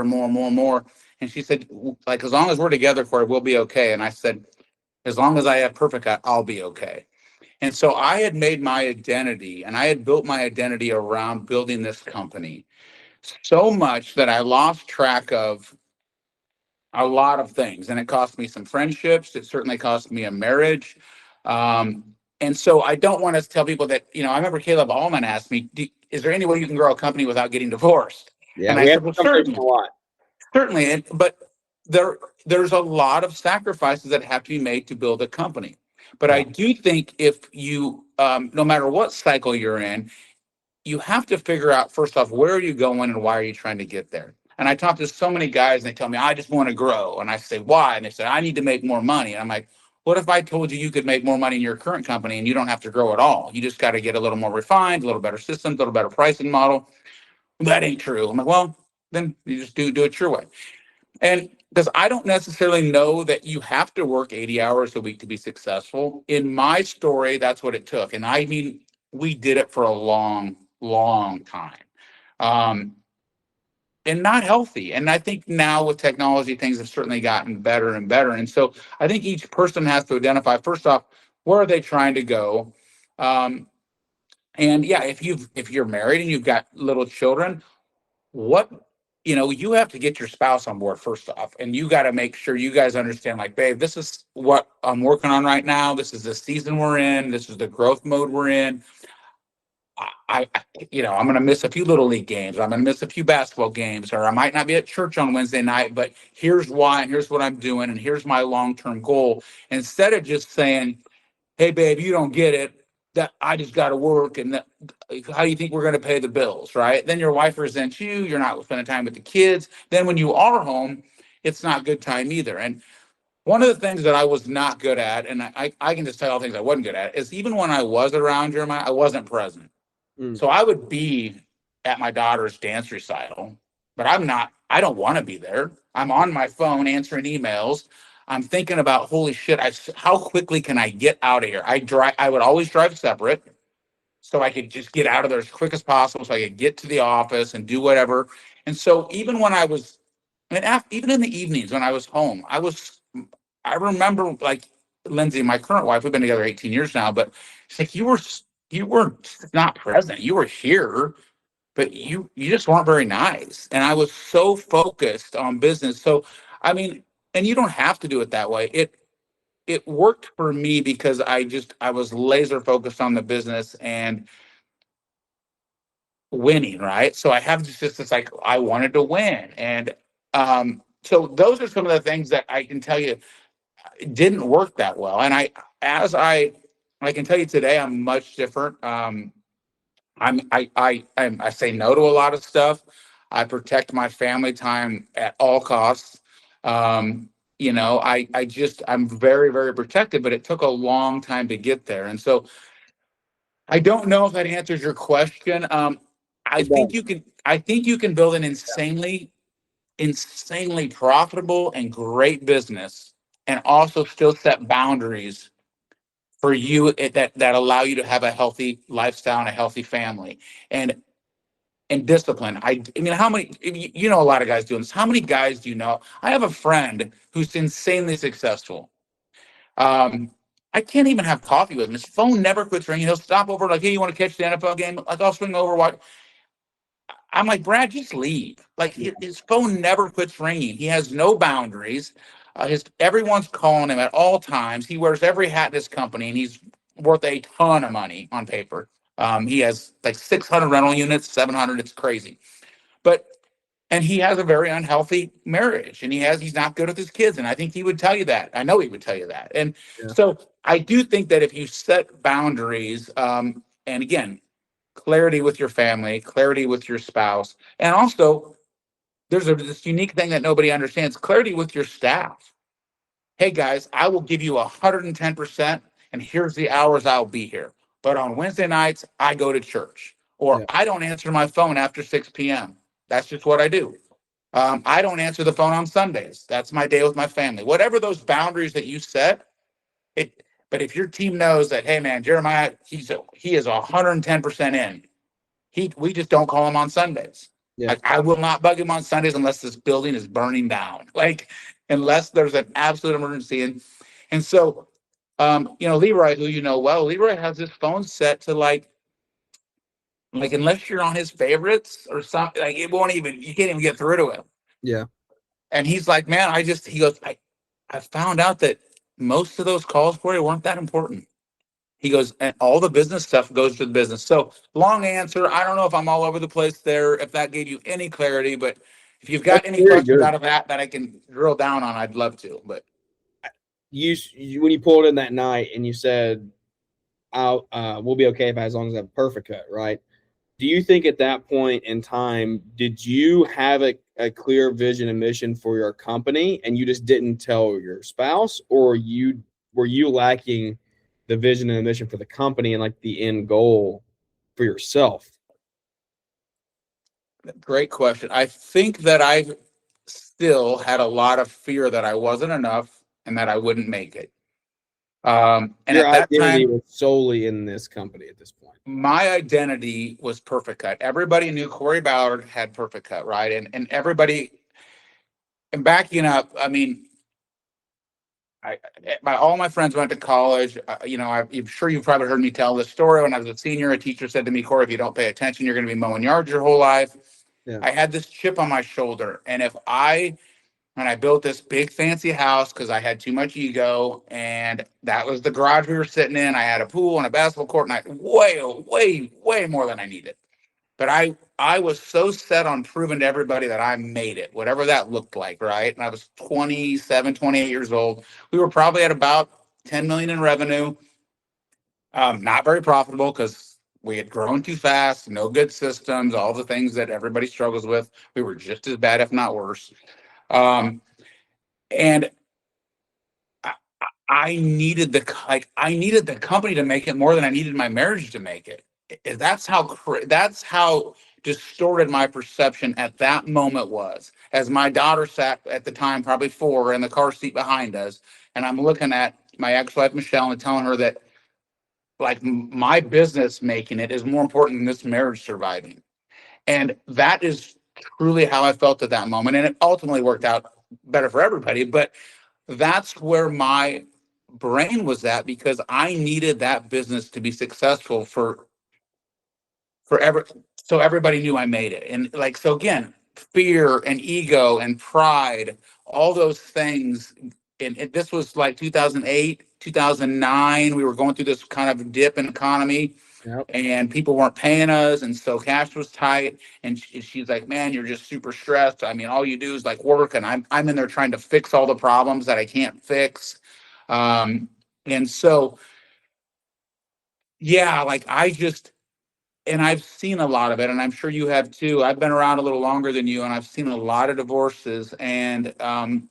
more. And she said, like, as long as we're together, Corey, we'll be okay. And I said, as long as I have perfect, I'll be okay. And so I had made my identity and I had built my identity around building this company so much that I lost track of a lot of things. And it cost me some friendships. It certainly cost me a marriage. And so I don't want to tell people that, I remember Caleb Allman asked me, is there any way you can grow a company without getting divorced? Yeah, and I said, well, certainly. A lot. Certainly. But there's a lot of sacrifices that have to be made to build a company. But I do think if you, no matter what cycle you're in, you have to figure out, first off, where are you going and why are you trying to get there? And I talk to so many guys and they tell me, I just want to grow. And I say, why? And they say, I need to make more money. And I'm like, what if I told you could make more money in your current company and you don't have to grow at all? You just got to get a little more refined, a little better systems, a little better pricing model. Well, that ain't true. I'm like, well, then you just do it your way. And because I don't necessarily know that you have to work 80 hours a week to be successful. In my story, that's what it took. And I mean, we did it for a long time. And not healthy. And I think now with technology, things have certainly gotten better and better. And so I think each person has to identify, first off, where are they trying to go? And yeah, if you're married and you've got little children, you have to get your spouse on board first off. And you got to make sure you guys understand, like, babe, this is what I'm working on right now. This is the season we're in. This is the growth mode we're in. I'm going to miss a few little league games. I'm going to miss a few basketball games, or I might not be at church on Wednesday night, but here's why, and here's what I'm doing, and here's my long-term goal. Instead of just saying, hey, babe, you don't get it, that I just got to work, and how do you think we're going to pay the bills, right? Then your wife resents you. You're not spending time with the kids. Then when you are home, it's not good time either. And one of the things that I was not good at, and I can just tell you all the things I wasn't good at, is even when I was around Jeremiah, I wasn't present. So I would be at my daughter's dance recital, but I don't want to be there. I'm on my phone answering emails. I'm thinking about, holy shit, how quickly can I get out of here? I would always drive separate so I could just get out of there as quick as possible so I could get to the office and do whatever. And so even when even in the evenings when I was home, I remember, like, Lindsay, my current wife, we've been together 18 years now, but she's like, you were not present. You were here, but you just weren't very nice. And I was so focused on business. So, I mean, and you don't have to do it that way. It worked for me because I was laser focused on the business and winning, right? So I have this like, I wanted to win. And so those are some of the things that I can tell you didn't work that well. And I can tell you today, I'm much different. I say no to a lot of stuff. I protect my family time at all costs. I'm very, very protected, but it took a long time to get there. And so I don't know if that answers your question. I think you can build an insanely profitable and great business and also still set boundaries for you that allow you to have a healthy lifestyle and a healthy family and discipline. I mean, how many, you know, a lot of guys doing this. How many guys do you know? I have a friend who's insanely successful. Um, I can't even have coffee with him. His phone never quits ringing. He'll stop over like, hey, you want to catch the NFL game? Like, I'll swing over. Watch. I'm like, Brad, just leave. Like his phone never quits ringing. He has no boundaries. Everyone's calling him at all times. He wears every hat in his company, and he's worth a ton of money on paper. He has like 600 rental units, 700. It's crazy. But and he has a very unhealthy marriage, and he's not good with his kids. And I think he would tell you that. I know he would tell you that. And Yeah. so I do think that if you set boundaries, and again, clarity with your family, clarity with your spouse, and also there's this unique thing that nobody understands: clarity with your staff. Hey guys, I will give you 110%, and here's the hours I'll be here. But on Wednesday nights, I go to church, or Yeah. I don't answer my phone after 6 p.m. That's just what I do. I don't answer the phone on Sundays. That's my day with my family. Whatever those boundaries that you set, it. But if your team knows that, hey man, Jeremiah, he is 110% in. We just don't call him on Sundays. Yeah. Like, I will not bug him on Sundays unless this building is burning down. Like, unless there's an absolute emergency. And so, you know, Leroy, who you know well, Leroy has his phone set to like unless you're on his favorites or something, like it won't even, you can't even get through to him. Yeah. And he's like, man, he goes, I found out that most of those calls, Corey, weren't that important. He goes, and all the business stuff goes to the business. So long answer. I don't know if I'm all over the place there, if that gave you any clarity, but if you've got That's any very questions good. out of that I can drill down on, I'd love to. But You when you pulled in that night and you said, we'll be okay as long as I have a perfect cut, right? Do you think at that point in time, did you have a clear vision and mission for your company and you just didn't tell your spouse, or were you lacking the vision and the mission for the company and like the end goal for yourself? great question. I think that I still had a lot of fear that I wasn't enough and that I wouldn't make it. And Your at that identity time, was solely in this company at this point. my identity was Perfect Cut. Everybody knew Corey Ballard had Perfect Cut, right? And everybody, and backing up, I mean, all my friends went to college. You know, I'm sure you've probably heard me tell this story. When I was a senior, a teacher said to me, Corey, if you don't pay attention, you're going to be mowing yards your whole life. Yeah. I had this chip on my shoulder. And when I built this big fancy house, because I had too much ego, and that was the garage we were sitting in. I had a pool and a basketball court, and I way more than I needed. But I was so set on proving to everybody that I made it, whatever that looked like, right? And I was 27, 28 years old. We were probably at about 10 million in revenue. Not very profitable because we had grown too fast, no good systems, all the things that everybody struggles with. We were just as bad, if not worse. And I needed I needed the company to make it more than I needed my marriage to make it. That's how distorted my perception at that moment was. As my daughter sat at the time, probably 4, in the car seat behind us, and I'm looking at my ex-wife Michelle and telling her that like my business making it is more important than this marriage surviving. And that is truly how I felt at that moment. And it ultimately worked out better for everybody. But that's where my brain was at, because I needed that business to be successful forever. So everybody knew I made it. And like, so again, fear and ego and pride, all those things. And this was like 2008, 2009. We were going through this kind of dip in economy. Yep. And people weren't paying us, and so cash was tight. And she's like, "Man, you're just super stressed. I mean, all you do is like work, and I'm in there trying to fix all the problems that I can't fix." And so, yeah, like and I've seen a lot of it, and I'm sure you have too. I've been around a little longer than you, and I've seen a lot of divorces. And man,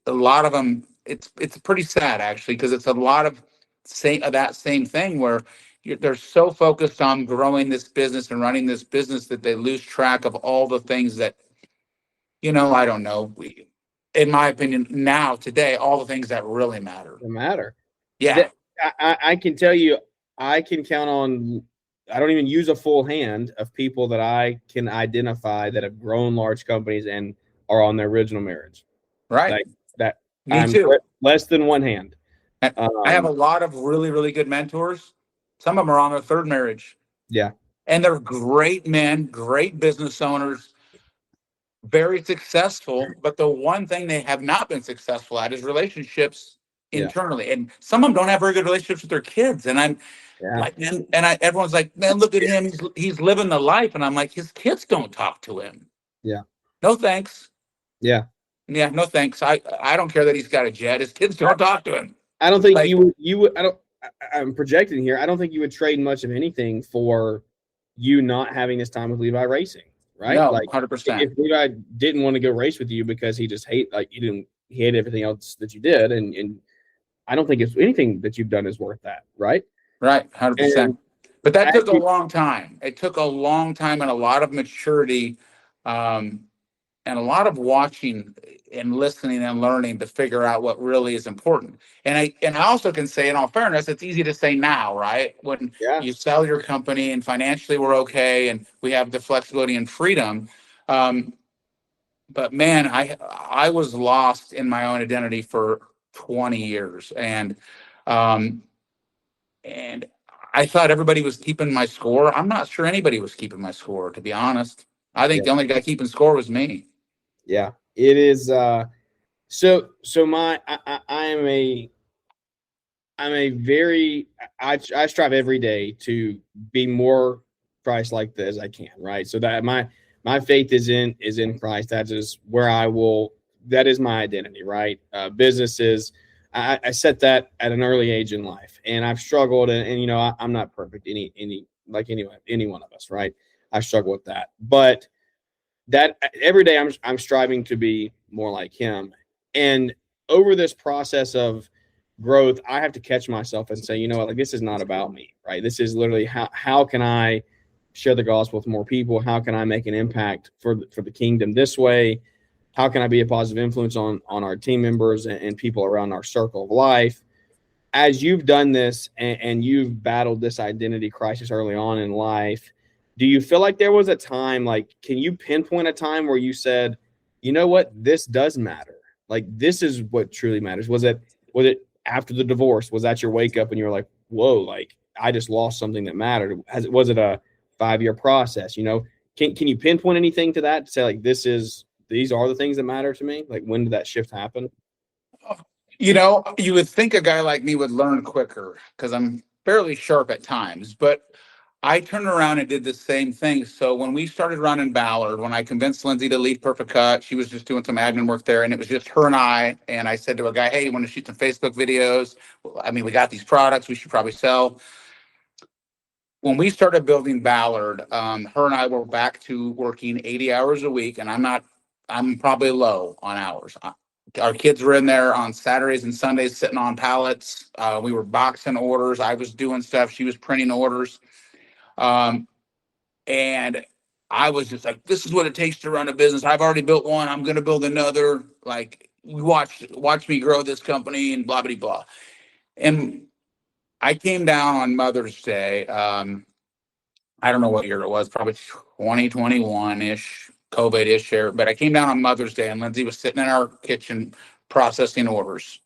a lot of them. It's pretty sad actually, because it's a lot of that same thing where they're so focused on growing this business and running this business that they lose track of all the things that, I don't know. in my opinion, now, today, all the things that really matter. No matter. Yeah. I can tell you, I can count on, I don't even use a full hand of people that I can identify that have grown large companies and are on their original marriage. Right. Like that. Me too. Less than one hand. I have a lot of really, really good mentors. Some of them are on their third marriage. Yeah. And they're great men, great business owners, very successful. But the one thing they have not been successful at is relationships internally. And some of them don't have very good relationships with their kids. And I'm like, man, everyone's like, man, look at him. He's living the life. And I'm like, his kids don't talk to him. Yeah. No, thanks. Yeah. Yeah. No, thanks. I don't care that he's got a jet. His kids don't talk to him. I don't think you would, I'm projecting here. I don't think you would trade much of anything for you not having this time with Levi racing, right? No, like 100%. If Levi didn't want to go race with you because he just he hated everything else that you did. And I don't think it's anything that you've done is worth that. Right. Right. 100%. But that took a long time. It took a long time and a lot of maturity, and a lot of watching and listening and learning to figure out what really is important. And I also can say, in all fairness, it's easy to say now, right? When you sell your company and financially we're okay and we have the flexibility and freedom. But man, I was lost in my own identity for 20 years. And I thought everybody was keeping my score. I'm not sure anybody was keeping my score, to be honest. I think the only guy keeping score was me. Yeah, it is. So I strive every day to be more Christ like as I can. Right. So that my faith is in Christ. That is where that is my identity. Right. Businesses. I set that at an early age in life, and I've struggled, and I'm not perfect. Any one of us, right? I struggle with that, but that every day I'm striving to be more like him. And over this process of growth, I have to catch myself and say, like, this is not about me, right? This is literally how can I share the gospel with more people? How can I make an impact for the kingdom this way? How can I be a positive influence on our team members and people around our circle of life? As you've done this and you've battled this identity crisis early on in life, do you feel like there was a time, like, can you pinpoint a time where you said, you know what, this does matter? Like, this is what truly matters. Was it after the divorce? Was that your wake up and you were like, whoa, like, I just lost something that mattered? Was it a 5-year process? Can you pinpoint anything to that to say, like, these are the things that matter to me? Like, when did that shift happen? You would think a guy like me would learn quicker because I'm fairly sharp at times, but I turned around and did the same thing. So when we started running Ballard, when I convinced Lindsay to leave Perfect Cut, she was just doing some admin work there, and it was just her and I. And I said to a guy, hey, you want to shoot some Facebook videos? I mean, we got these products we should probably sell. When we started building Ballard, her and I were back to working 80 hours a week, and I'm probably low on hours. Our kids were in there on Saturdays and Sundays sitting on pallets. We were boxing orders. I was doing stuff. She was printing orders. And I was just like, this is what it takes to run a business. I've already built one. I'm going to build another. Like, watch me grow this company and blah, blah, blah. And I came down on Mother's Day. I don't know what year it was, probably 2021-ish, COVID-ish year. But I came down on Mother's Day and Lindsay was sitting in our kitchen processing orders.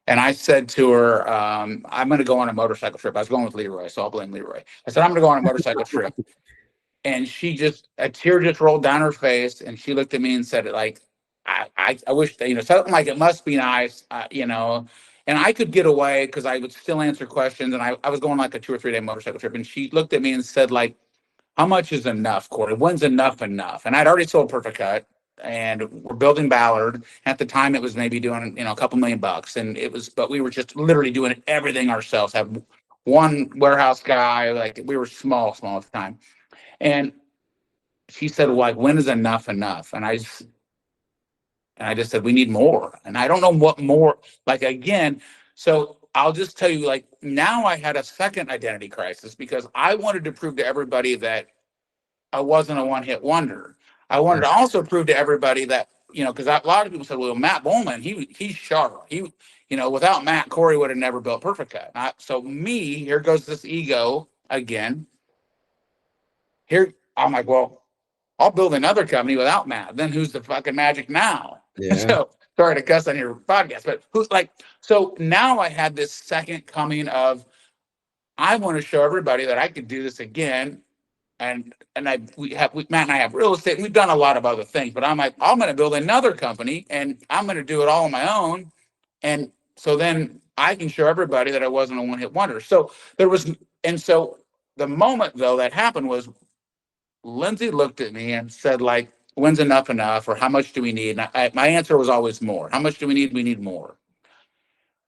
And I said to her, I'm going to go on a motorcycle trip. I was going with Leroy, so I'll blame Leroy. I said, I'm going to go on a motorcycle trip. And a tear just rolled down her face. And she looked at me and said, like, I wish that, something like, it must be nice, and I could get away because I would still answer questions. And I was going like a 2 or 3 day motorcycle trip. And she looked at me and said, like, how much is enough, Corey? When's enough? And I'd already sold Perfect Cut. And we're building Ballard. At the time, it was maybe doing, a couple $1 million. But we were just literally doing everything ourselves. Have one warehouse guy, like, we were small at the time. And she said, well, like, when is enough? And I just said, we need more. And I don't know what more, like, again. So I'll just tell you, like, now I had a second identity crisis because I wanted to prove to everybody that I wasn't a one-hit wonder. I wanted to also prove to everybody that because a lot of people said, well, Matt Bowman, he's sharp. Without Matt, Korey would have never built Perfect Cut. So here goes this ego again. Here, I'm like, well, I'll build another company without Matt. Then who's the fucking magic now? Yeah. So sorry to cuss on your podcast, but so now I had this second coming of, I want to show everybody that I could do this again. And Matt and I have real estate. We've done a lot of other things, but I'm like, I'm going to build another company and I'm going to do it all on my own. And so then I can show everybody that I wasn't a one-hit wonder. So the moment though that happened was Lindsay looked at me and said, like, when's enough, or how much do we need? And my answer was always more. How much do we need? We need more.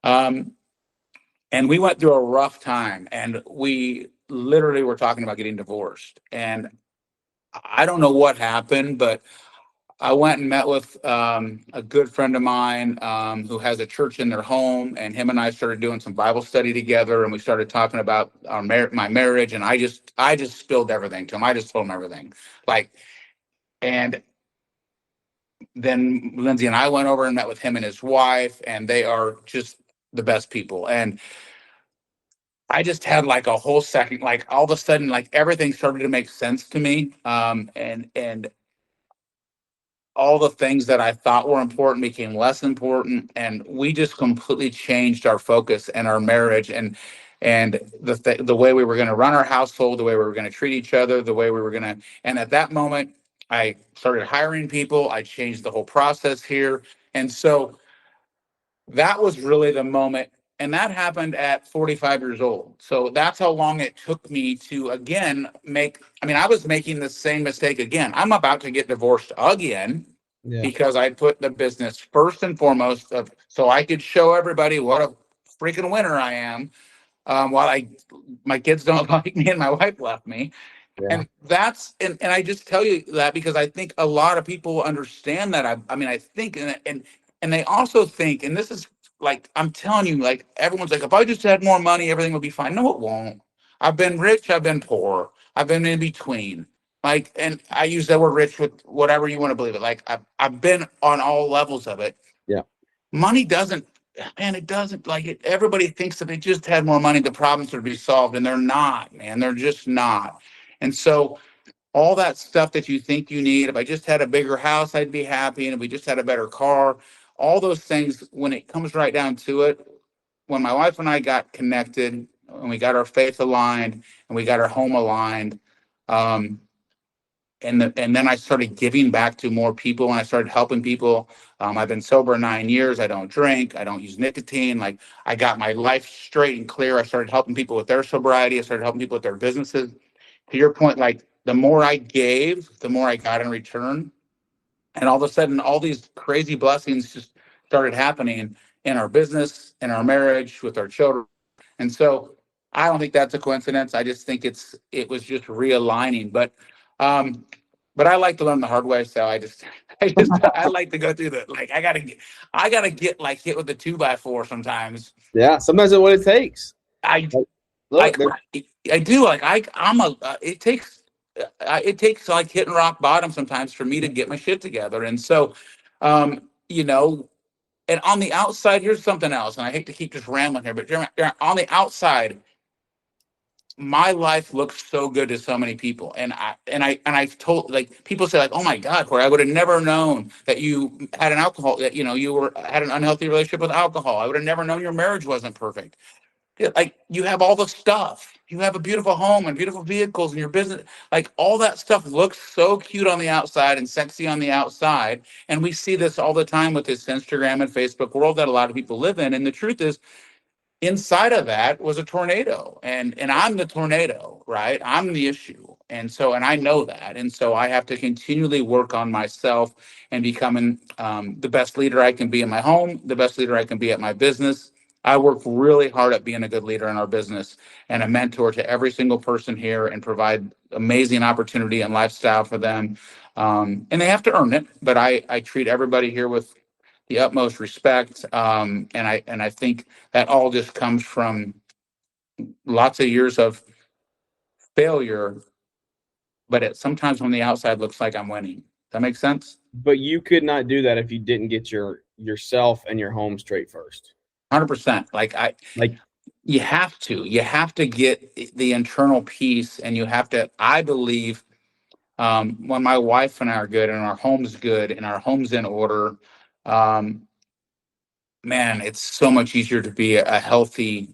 And we went through a rough time, and we literally were talking about getting divorced. And I don't know what happened, but I went and met with a good friend of mine who has a church in their home, and him and I started doing some Bible study together, and we started talking about my marriage, and I just spilled everything to him. I just told him everything, and then Lindsay and I went over and met with him and his wife, and they are just the best people. And I just had like a whole second, like all of a sudden, like everything started to make sense to me, and all the things that I thought were important became less important, and we just completely changed our focus and our marriage, and the way we were going to run our household, the way we were going to treat each other, the way we were going to. And at that moment, I started hiring people. I changed the whole process here, and so that was really the moment. And that happened at 45 years old. So that's how long it took me to again I was making the same mistake again. I'm about to get divorced again because I put the business first and foremost so I could show everybody what a freaking winner I am. While my kids don't like me and my wife left me. Yeah. And I just tell you that because I think a lot of people understand that. I think, and they also think, and this is like, I'm telling you, like, everyone's like, if I just had more money, everything would be fine. No, it won't. I've been rich. I've been poor. I've been in between. And I use that word rich with whatever you want to believe it. Like, I've been on all levels of it. Yeah. Money doesn't, man, it doesn't, like, everybody thinks that they just had more money, the problems would be solved, and they're not, man. They're just not. And so all that stuff that you think you need, if I just had a bigger house, I'd be happy. And if we just had a better car, all those things, when it comes right down to it, when my wife and I got connected, when we got our faith aligned and we got our home aligned, and then I started giving back to more people, and I started helping people. I've been sober 9 years. I don't drink. I don't use nicotine. Like, I got my life straight and clear. I started helping people with their sobriety. I started helping people with their businesses. To your point, like, the more I gave, the more I got in return. And all of a sudden, all these crazy blessings just started happening in our business, in our marriage, with our children. And so I don't think that's a coincidence. I just think it was just realigning. But I like to learn the hard way. So I like to go through like, I gotta get like hit with the 2x4 sometimes. Yeah. Sometimes it's what it takes. I do. Like, it takes like hitting rock bottom sometimes for me to get my shit together. And so, and on the outside, here's something else. And I hate to keep just rambling here, but on the outside, my life looks so good to so many people. And I've told, like, people say, like, oh my God, Korey, I would have never known that you had had an unhealthy relationship with alcohol. I would have never known your marriage wasn't perfect. Like, you have all the stuff. You have a beautiful home and beautiful vehicles and your business. Like, all that stuff looks so cute on the outside and sexy on the outside. And we see this all the time with this Instagram and Facebook world that a lot of people live in. And the truth is, inside of that was a tornado, and I'm the tornado, right? I'm the issue. And I know that. And so I have to continually work on myself and becoming the best leader I can be in my home, the best leader I can be at my business. I work really hard at being a good leader in our business and a mentor to every single person here, and provide amazing opportunity and lifestyle for them. And they have to earn it, but I treat everybody here with the utmost respect. And I think that all just comes from lots of years of failure, but sometimes on the outside looks like I'm winning. Does that make sense? But you could not do that if you didn't get yourself and your home straight first. 100%. Like, You have to get the internal peace, and you have to, I believe, when my wife and I are good and our home's good and our home's in order, um, man, it's so much easier to be a healthy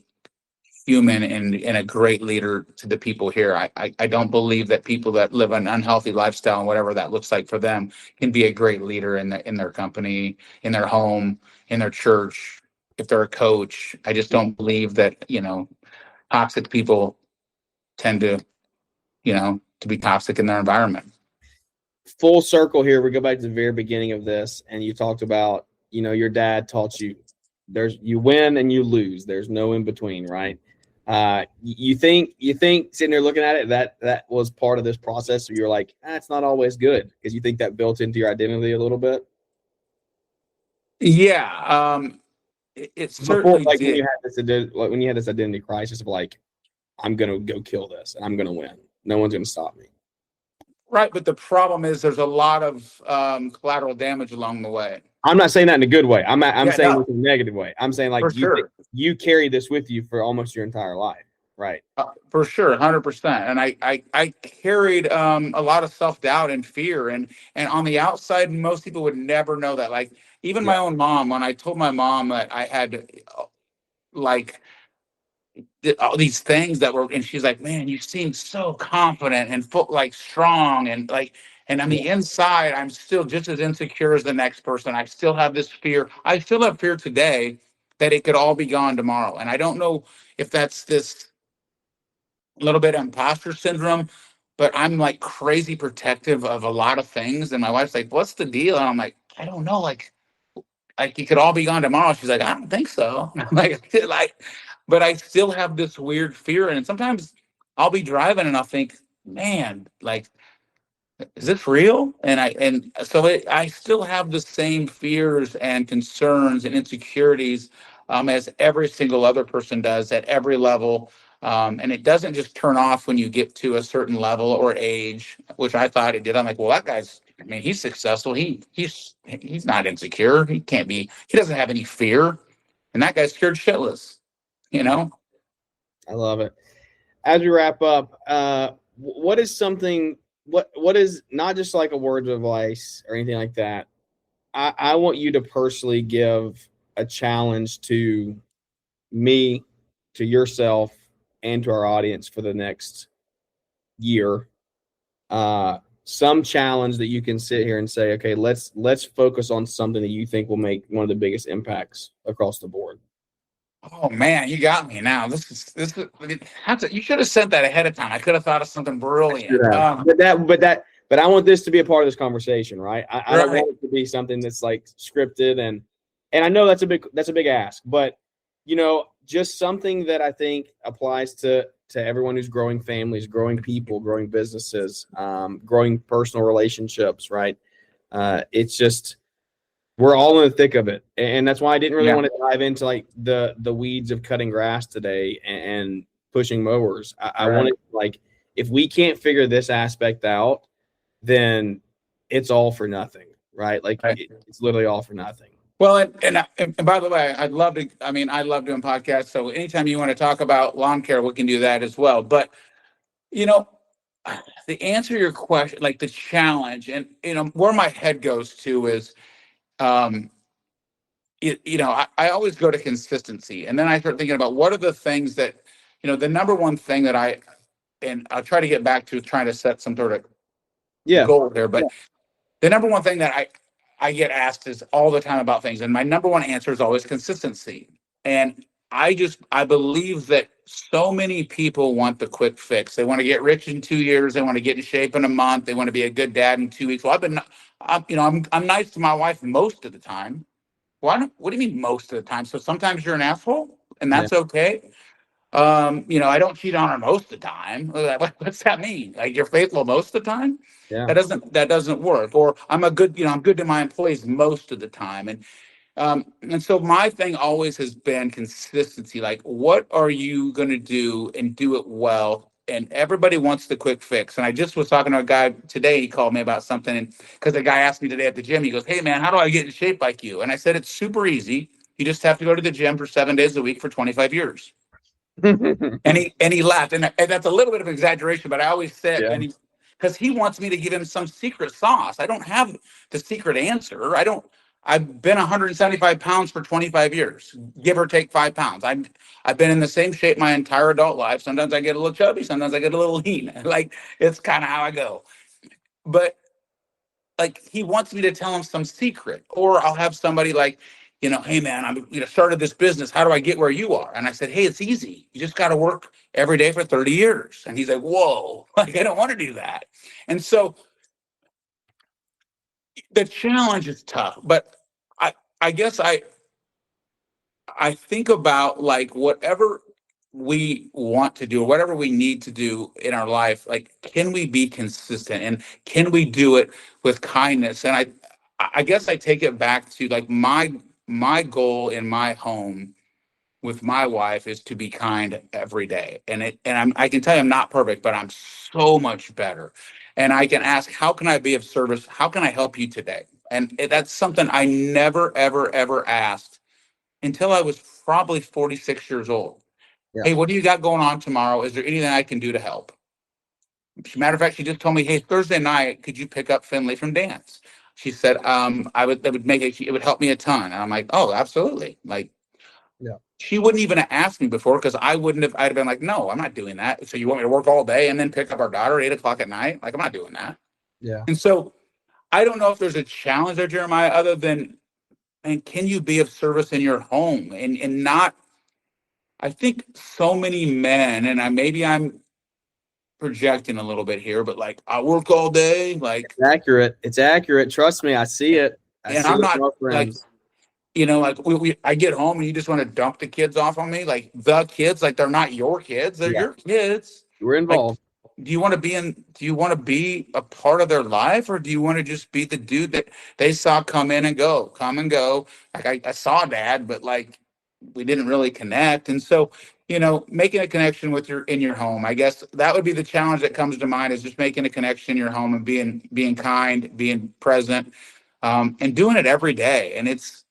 human and a great leader to the people here. I don't believe that people that live an unhealthy lifestyle and whatever that looks like for them can be a great leader in their company, in their home, in their church. If they're a coach, I just don't believe that, toxic people tend to be toxic in their environment. full circle here, we go back to the very beginning of this, and you talked about, your dad taught you you win and you lose. There's no in between, right? You think sitting there looking at it, that was part of this process. So you're like, it's not always good, because you think that built into your identity a little bit. Yeah, it certainly Before, like did. when you had this identity crisis of like, I'm gonna go kill this and I'm gonna win. No one's gonna stop me. Right, but the problem is there's a lot of collateral damage along the way. I'm not saying that in a good way. I'm saying no, this in a negative way. I'm saying, like, for sure. You carry this with you for almost your entire life, right? For sure, 100%. And I carried a lot of self-doubt and fear, and on the outside, most people would never know that. Like, even my own mom, when I told my mom that I had like all these things and she's like, man, you seem so confident and strong, and on the inside, I'm still just as insecure as the next person. I still have this fear. I still have fear today that it could all be gone tomorrow. And I don't know if that's this little bit of imposter syndrome, but I'm like crazy protective of a lot of things. And my wife's like, what's the deal? And I'm like, I don't know. Like it could all be gone tomorrow. She's like, I don't think so. But I still have this weird fear. And sometimes I'll be driving and I'll think, man, like, is this real? And so I still have the same fears and concerns and insecurities as every single other person does at every level. And it doesn't just turn off when you get to a certain level or age, which I thought it did. I'm like, well, he's successful. He's not insecure. He can't be. He doesn't have any fear. And that guy's scared shitless. I love it. As we wrap up, what is something? What is, not just like a word of advice or anything like that? I want you to personally give a challenge to me, to yourself, and to our audience for the next year. Some challenge that you can sit here and say, okay, let's focus on something that you think will make one of the biggest impacts across the board. Oh man, you got me now. You should have sent that ahead of time. I could have thought of something brilliant. But I want this to be a part of this conversation, right? I don't want it to be something that's like scripted, and I know that's a big ask, but just something that I think applies to everyone who's growing families, growing people, growing businesses, growing personal relationships, right? It's just, we're all in the thick of it. And that's why I didn't really want to dive into like the weeds of cutting grass today and pushing mowers. I wanted, like, if we can't figure this aspect out, then it's all for nothing, right? Like it's literally all for nothing. Well, and by the way, I love doing podcasts. So anytime you want to talk about lawn care, we can do that as well. But, the answer to your question, like the challenge, and, where my head goes to is, I always go to consistency. And then I start thinking about what are the things that, the number one thing that and I'll try to get back to trying to set some sort of goal there. But the number one thing that I get asked is all the time about things. And my number one answer is always consistency. And I believe that so many people want the quick fix. They want to get rich in 2 years. They want to get in shape in a month. They want to be a good dad in 2 weeks. Well, I'm nice to my wife most of the time. What do you mean most of the time? So sometimes you're an asshole, and that's okay. I don't cheat on her most of the time. What's that mean? Like, you're faithful most of the time? Yeah. That doesn't work. Or I'm good to my employees most of the time. And so my thing always has been consistency. Like, what are you going to do and do it well and everybody wants the quick fix. And I just was talking to a guy today. He called me about something, and because the guy asked me today at the gym, he goes, "Hey man, how do I get in shape like you?" And I said, "It's super easy. You just have to go to the gym for 7 days a week for 25 years." And he laughed, and that's a little bit of an exaggeration, but I always said, Yeah. because he wants me to give him some secret sauce. I don't have the secret answer. I've been 175 pounds for 25 years, give or take 5 pounds. I've been in the same shape my entire adult life. Sometimes I get a little chubby, sometimes I get a little lean. Like, it's kind of how I go. But like, he wants me to tell him some secret, or I'll have somebody like, "Hey man, I'm started this business. How do I get where you are?" And I said, "Hey, it's easy. You just got to work every day for 30 years. And he's like, "Whoa, like, I don't want to do that." And so the challenge is tough, but I guess I think about, like, whatever we want to do, whatever we need to do in our life, like, can we be consistent, and can we do it with kindness? And I guess I take it back to, like, my goal in my home with my wife is to be kind every day. I can tell you I'm not perfect, but I'm so much better. And I can ask, how can I be of service? How can I help you today? And that's something I never, ever, ever asked until I was probably 46 years old. Yeah. "Hey, what do you got going on tomorrow? Is there anything I can do to help?" Matter of fact, she just told me, "Hey, Thursday night, could you pick up Finley from dance?" She said, that would make it would help me a ton. And I'm like, "Oh, absolutely." Like, Yeah. she wouldn't even have asked me before, because I'd have been like, "No, I'm not doing that. So you want me to work all day and then pick up our daughter at 8 o'clock at night? Like, I'm not doing that." Yeah. And so I don't know if there's a challenge there, Jeremiah, other than, and can you be of service in your home, and not, I think so many men, and maybe I'm projecting a little bit here, but like, I work all day, like, It's accurate. It's accurate. Trust me. I see it. I and see I'm it with not my like, friends. like, I get home and you just want to dump the kids off on me, like, the kids, like, they're not your kids, they're Yeah. your kids. We're Like, involved. do you want to be a part of their life, or do you want to just be the dude that they saw come and go? Like, I saw dad, but like, we didn't really connect. And so, making a connection in your home, I guess that would be the challenge that comes to mind, is just making a connection in your home and being kind, being present, and doing it every day. And it's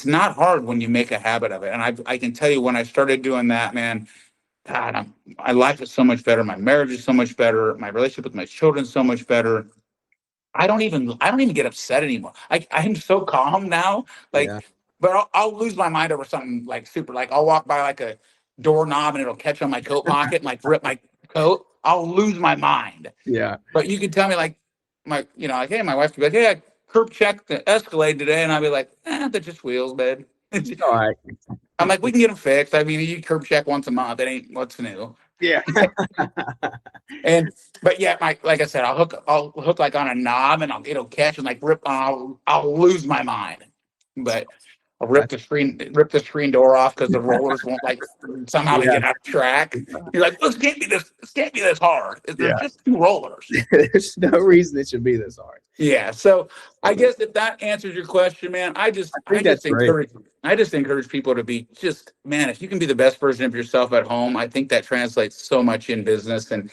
not hard when you make a habit of it. And I can tell you, when I started doing that, man, God, my life is so much better. My marriage is so much better. My relationship with my children is so much better. I don't even get upset anymore. I'm so calm now. Like, Yeah. but I'll lose my mind over something like super. Like, I'll walk by like a doorknob and it'll catch on my coat pocket and like rip my coat. I'll lose my mind. Yeah. But you can tell me, like, like, hey, my wife could be like, "Hey, I curb checked the Escalade today," and I'll be like, "They're just wheels, babe." All right. I'm like, "We can get them fixed. I mean, you curb check once a month. It ain't what's new." Yeah. But yeah, like I said, I'll hook like on a knob, and it'll catch and like rip. I'll lose my mind. But I'll rip the screen door off because the rollers won't, like, somehow we Yeah. get out of track. You're like, "This can't be this hard. There's Yeah. just 2 rollers." There's no reason it should be this hard. Yeah. So I guess if that answers your question, man, I think that's great. just encourage people to be, just, man, if you can be the best version of yourself at home, I think that translates so much in business. And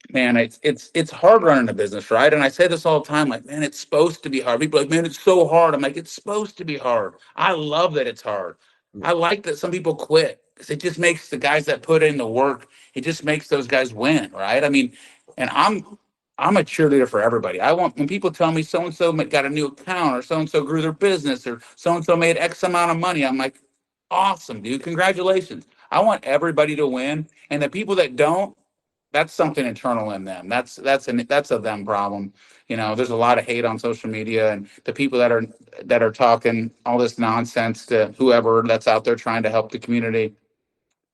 man, it's hard running a business, right? And I say this all the time, like, man, it's supposed to be hard. People are like, "Man, it's so hard." I'm like, it's supposed to be hard. I love that it's hard. I like that some people quit, because it just makes the guys that put in the work, it just makes those guys win, right? I mean, and I'm a cheerleader for everybody. I want, when people tell me so and so got a new account, or so and so grew their business, or so and so made X amount of money, I'm like, awesome, dude, congratulations. I want everybody to win, and the people that don't, that's something internal in them. That's a them problem. There's a lot of hate on social media, and the people that are talking all this nonsense to whoever that's out there trying to help the community.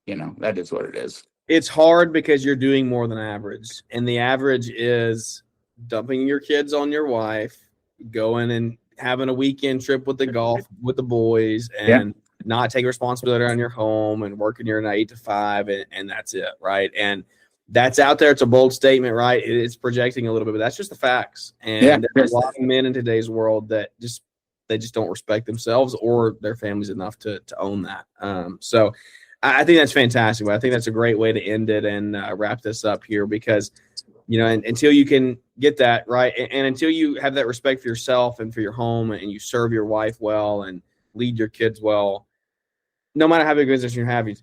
That is what it is. It's hard because you're doing more than average, and the average is dumping your kids on your wife, going and having a weekend trip with the boys, and not taking responsibility on your home, and working your 8 to 5, and that's it, right? And that's out there. It's a bold statement, right? It's projecting a little bit, but that's just the facts. And there's a lot of men in today's world that they just don't respect themselves or their families enough to own that. So I think that's fantastic. I think that's a great way to end it and wrap this up here because, until you can get that right, and until you have that respect for yourself and for your home, and you serve your wife well and lead your kids well, no matter how big a business you have, you're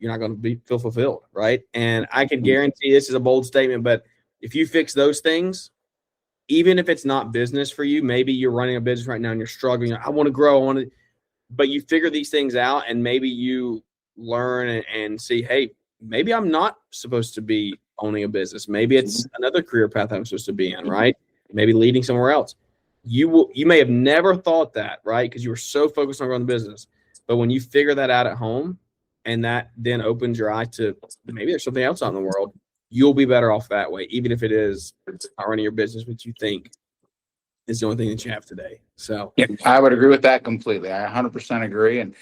not going to feel fulfilled, right? And I can guarantee, this is a bold statement, but if you fix those things, even if it's not business for you, maybe you're running a business right now and you're struggling. I want to grow. But you figure these things out, and maybe you learn and see, hey, maybe I'm not supposed to be owning a business. Maybe it's another career path I'm supposed to be in, right? Maybe leading somewhere else. You may have never thought that, right? Because you were so focused on growing the business. But when you figure that out at home, and that then opens your eye to maybe there's something else out in the world, you'll be better off that way, even if it is not running your business, which you think is the only thing that you have today. So yeah, I would agree with that completely. I 100% agree. And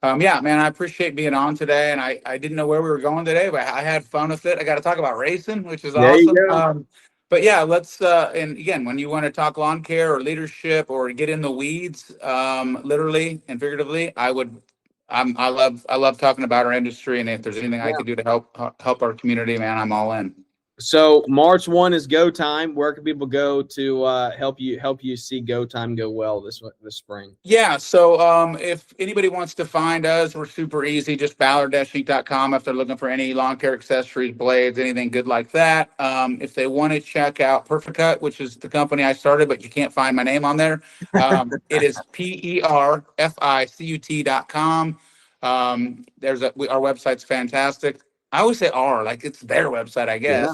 yeah, man, I appreciate being on today. And I didn't know where we were going today, but I had fun with it. I got to talk about racing, which is there you awesome. go. But yeah, let's and again, when you want to talk lawn care or leadership or get in the weeds, literally and figuratively, I love talking about our industry, and if there's anything I could do to help our community, man, I'm all in. So March 1 is go time. Where can people go to help you see go time go well this spring? Yeah. So if anybody wants to find us, we're super easy. Just ballard-inc.com if they're looking for any lawn care accessories, blades, anything good like that. If they want to check out Perfect Cut, which is the company I started, but you can't find my name on there. It is PERFICUT.com. Our website's fantastic. I always say like it's their website, I guess.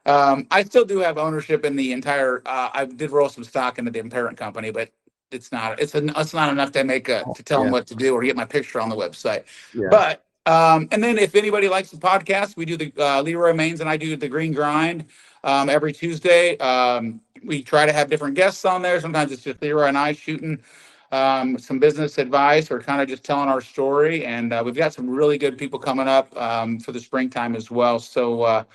Yeah. I still do have ownership in the entire. I did roll some stock into the parent company, but it's not enough to tell them what to do or get my picture on the website. Yeah. But and then if anybody likes the podcast, we do the Leroy Maines and I do the Green Grind every Tuesday. We try to have different guests on there. Sometimes it's just Leroy and I shooting some business advice or kind of just telling our story. And we've got some really good people coming up for the springtime as well. So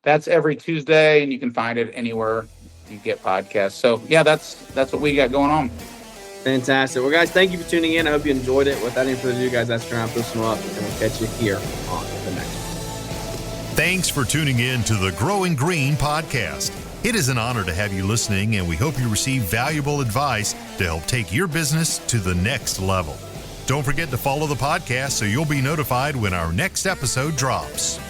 that's every Tuesday, and you can find it anywhere you get podcasts. So yeah, that's what we got going on. Fantastic. Well, guys, thank you for tuning in. I hope you enjoyed it. Without any further ado, guys, that's turn out, listen up, and we'll catch you here on the next one. Thanks for tuning in to the Growing Green podcast. It is an honor to have you listening, and we hope you receive valuable advice to help take your business to the next level. Don't forget to follow the podcast so you'll be notified when our next episode drops.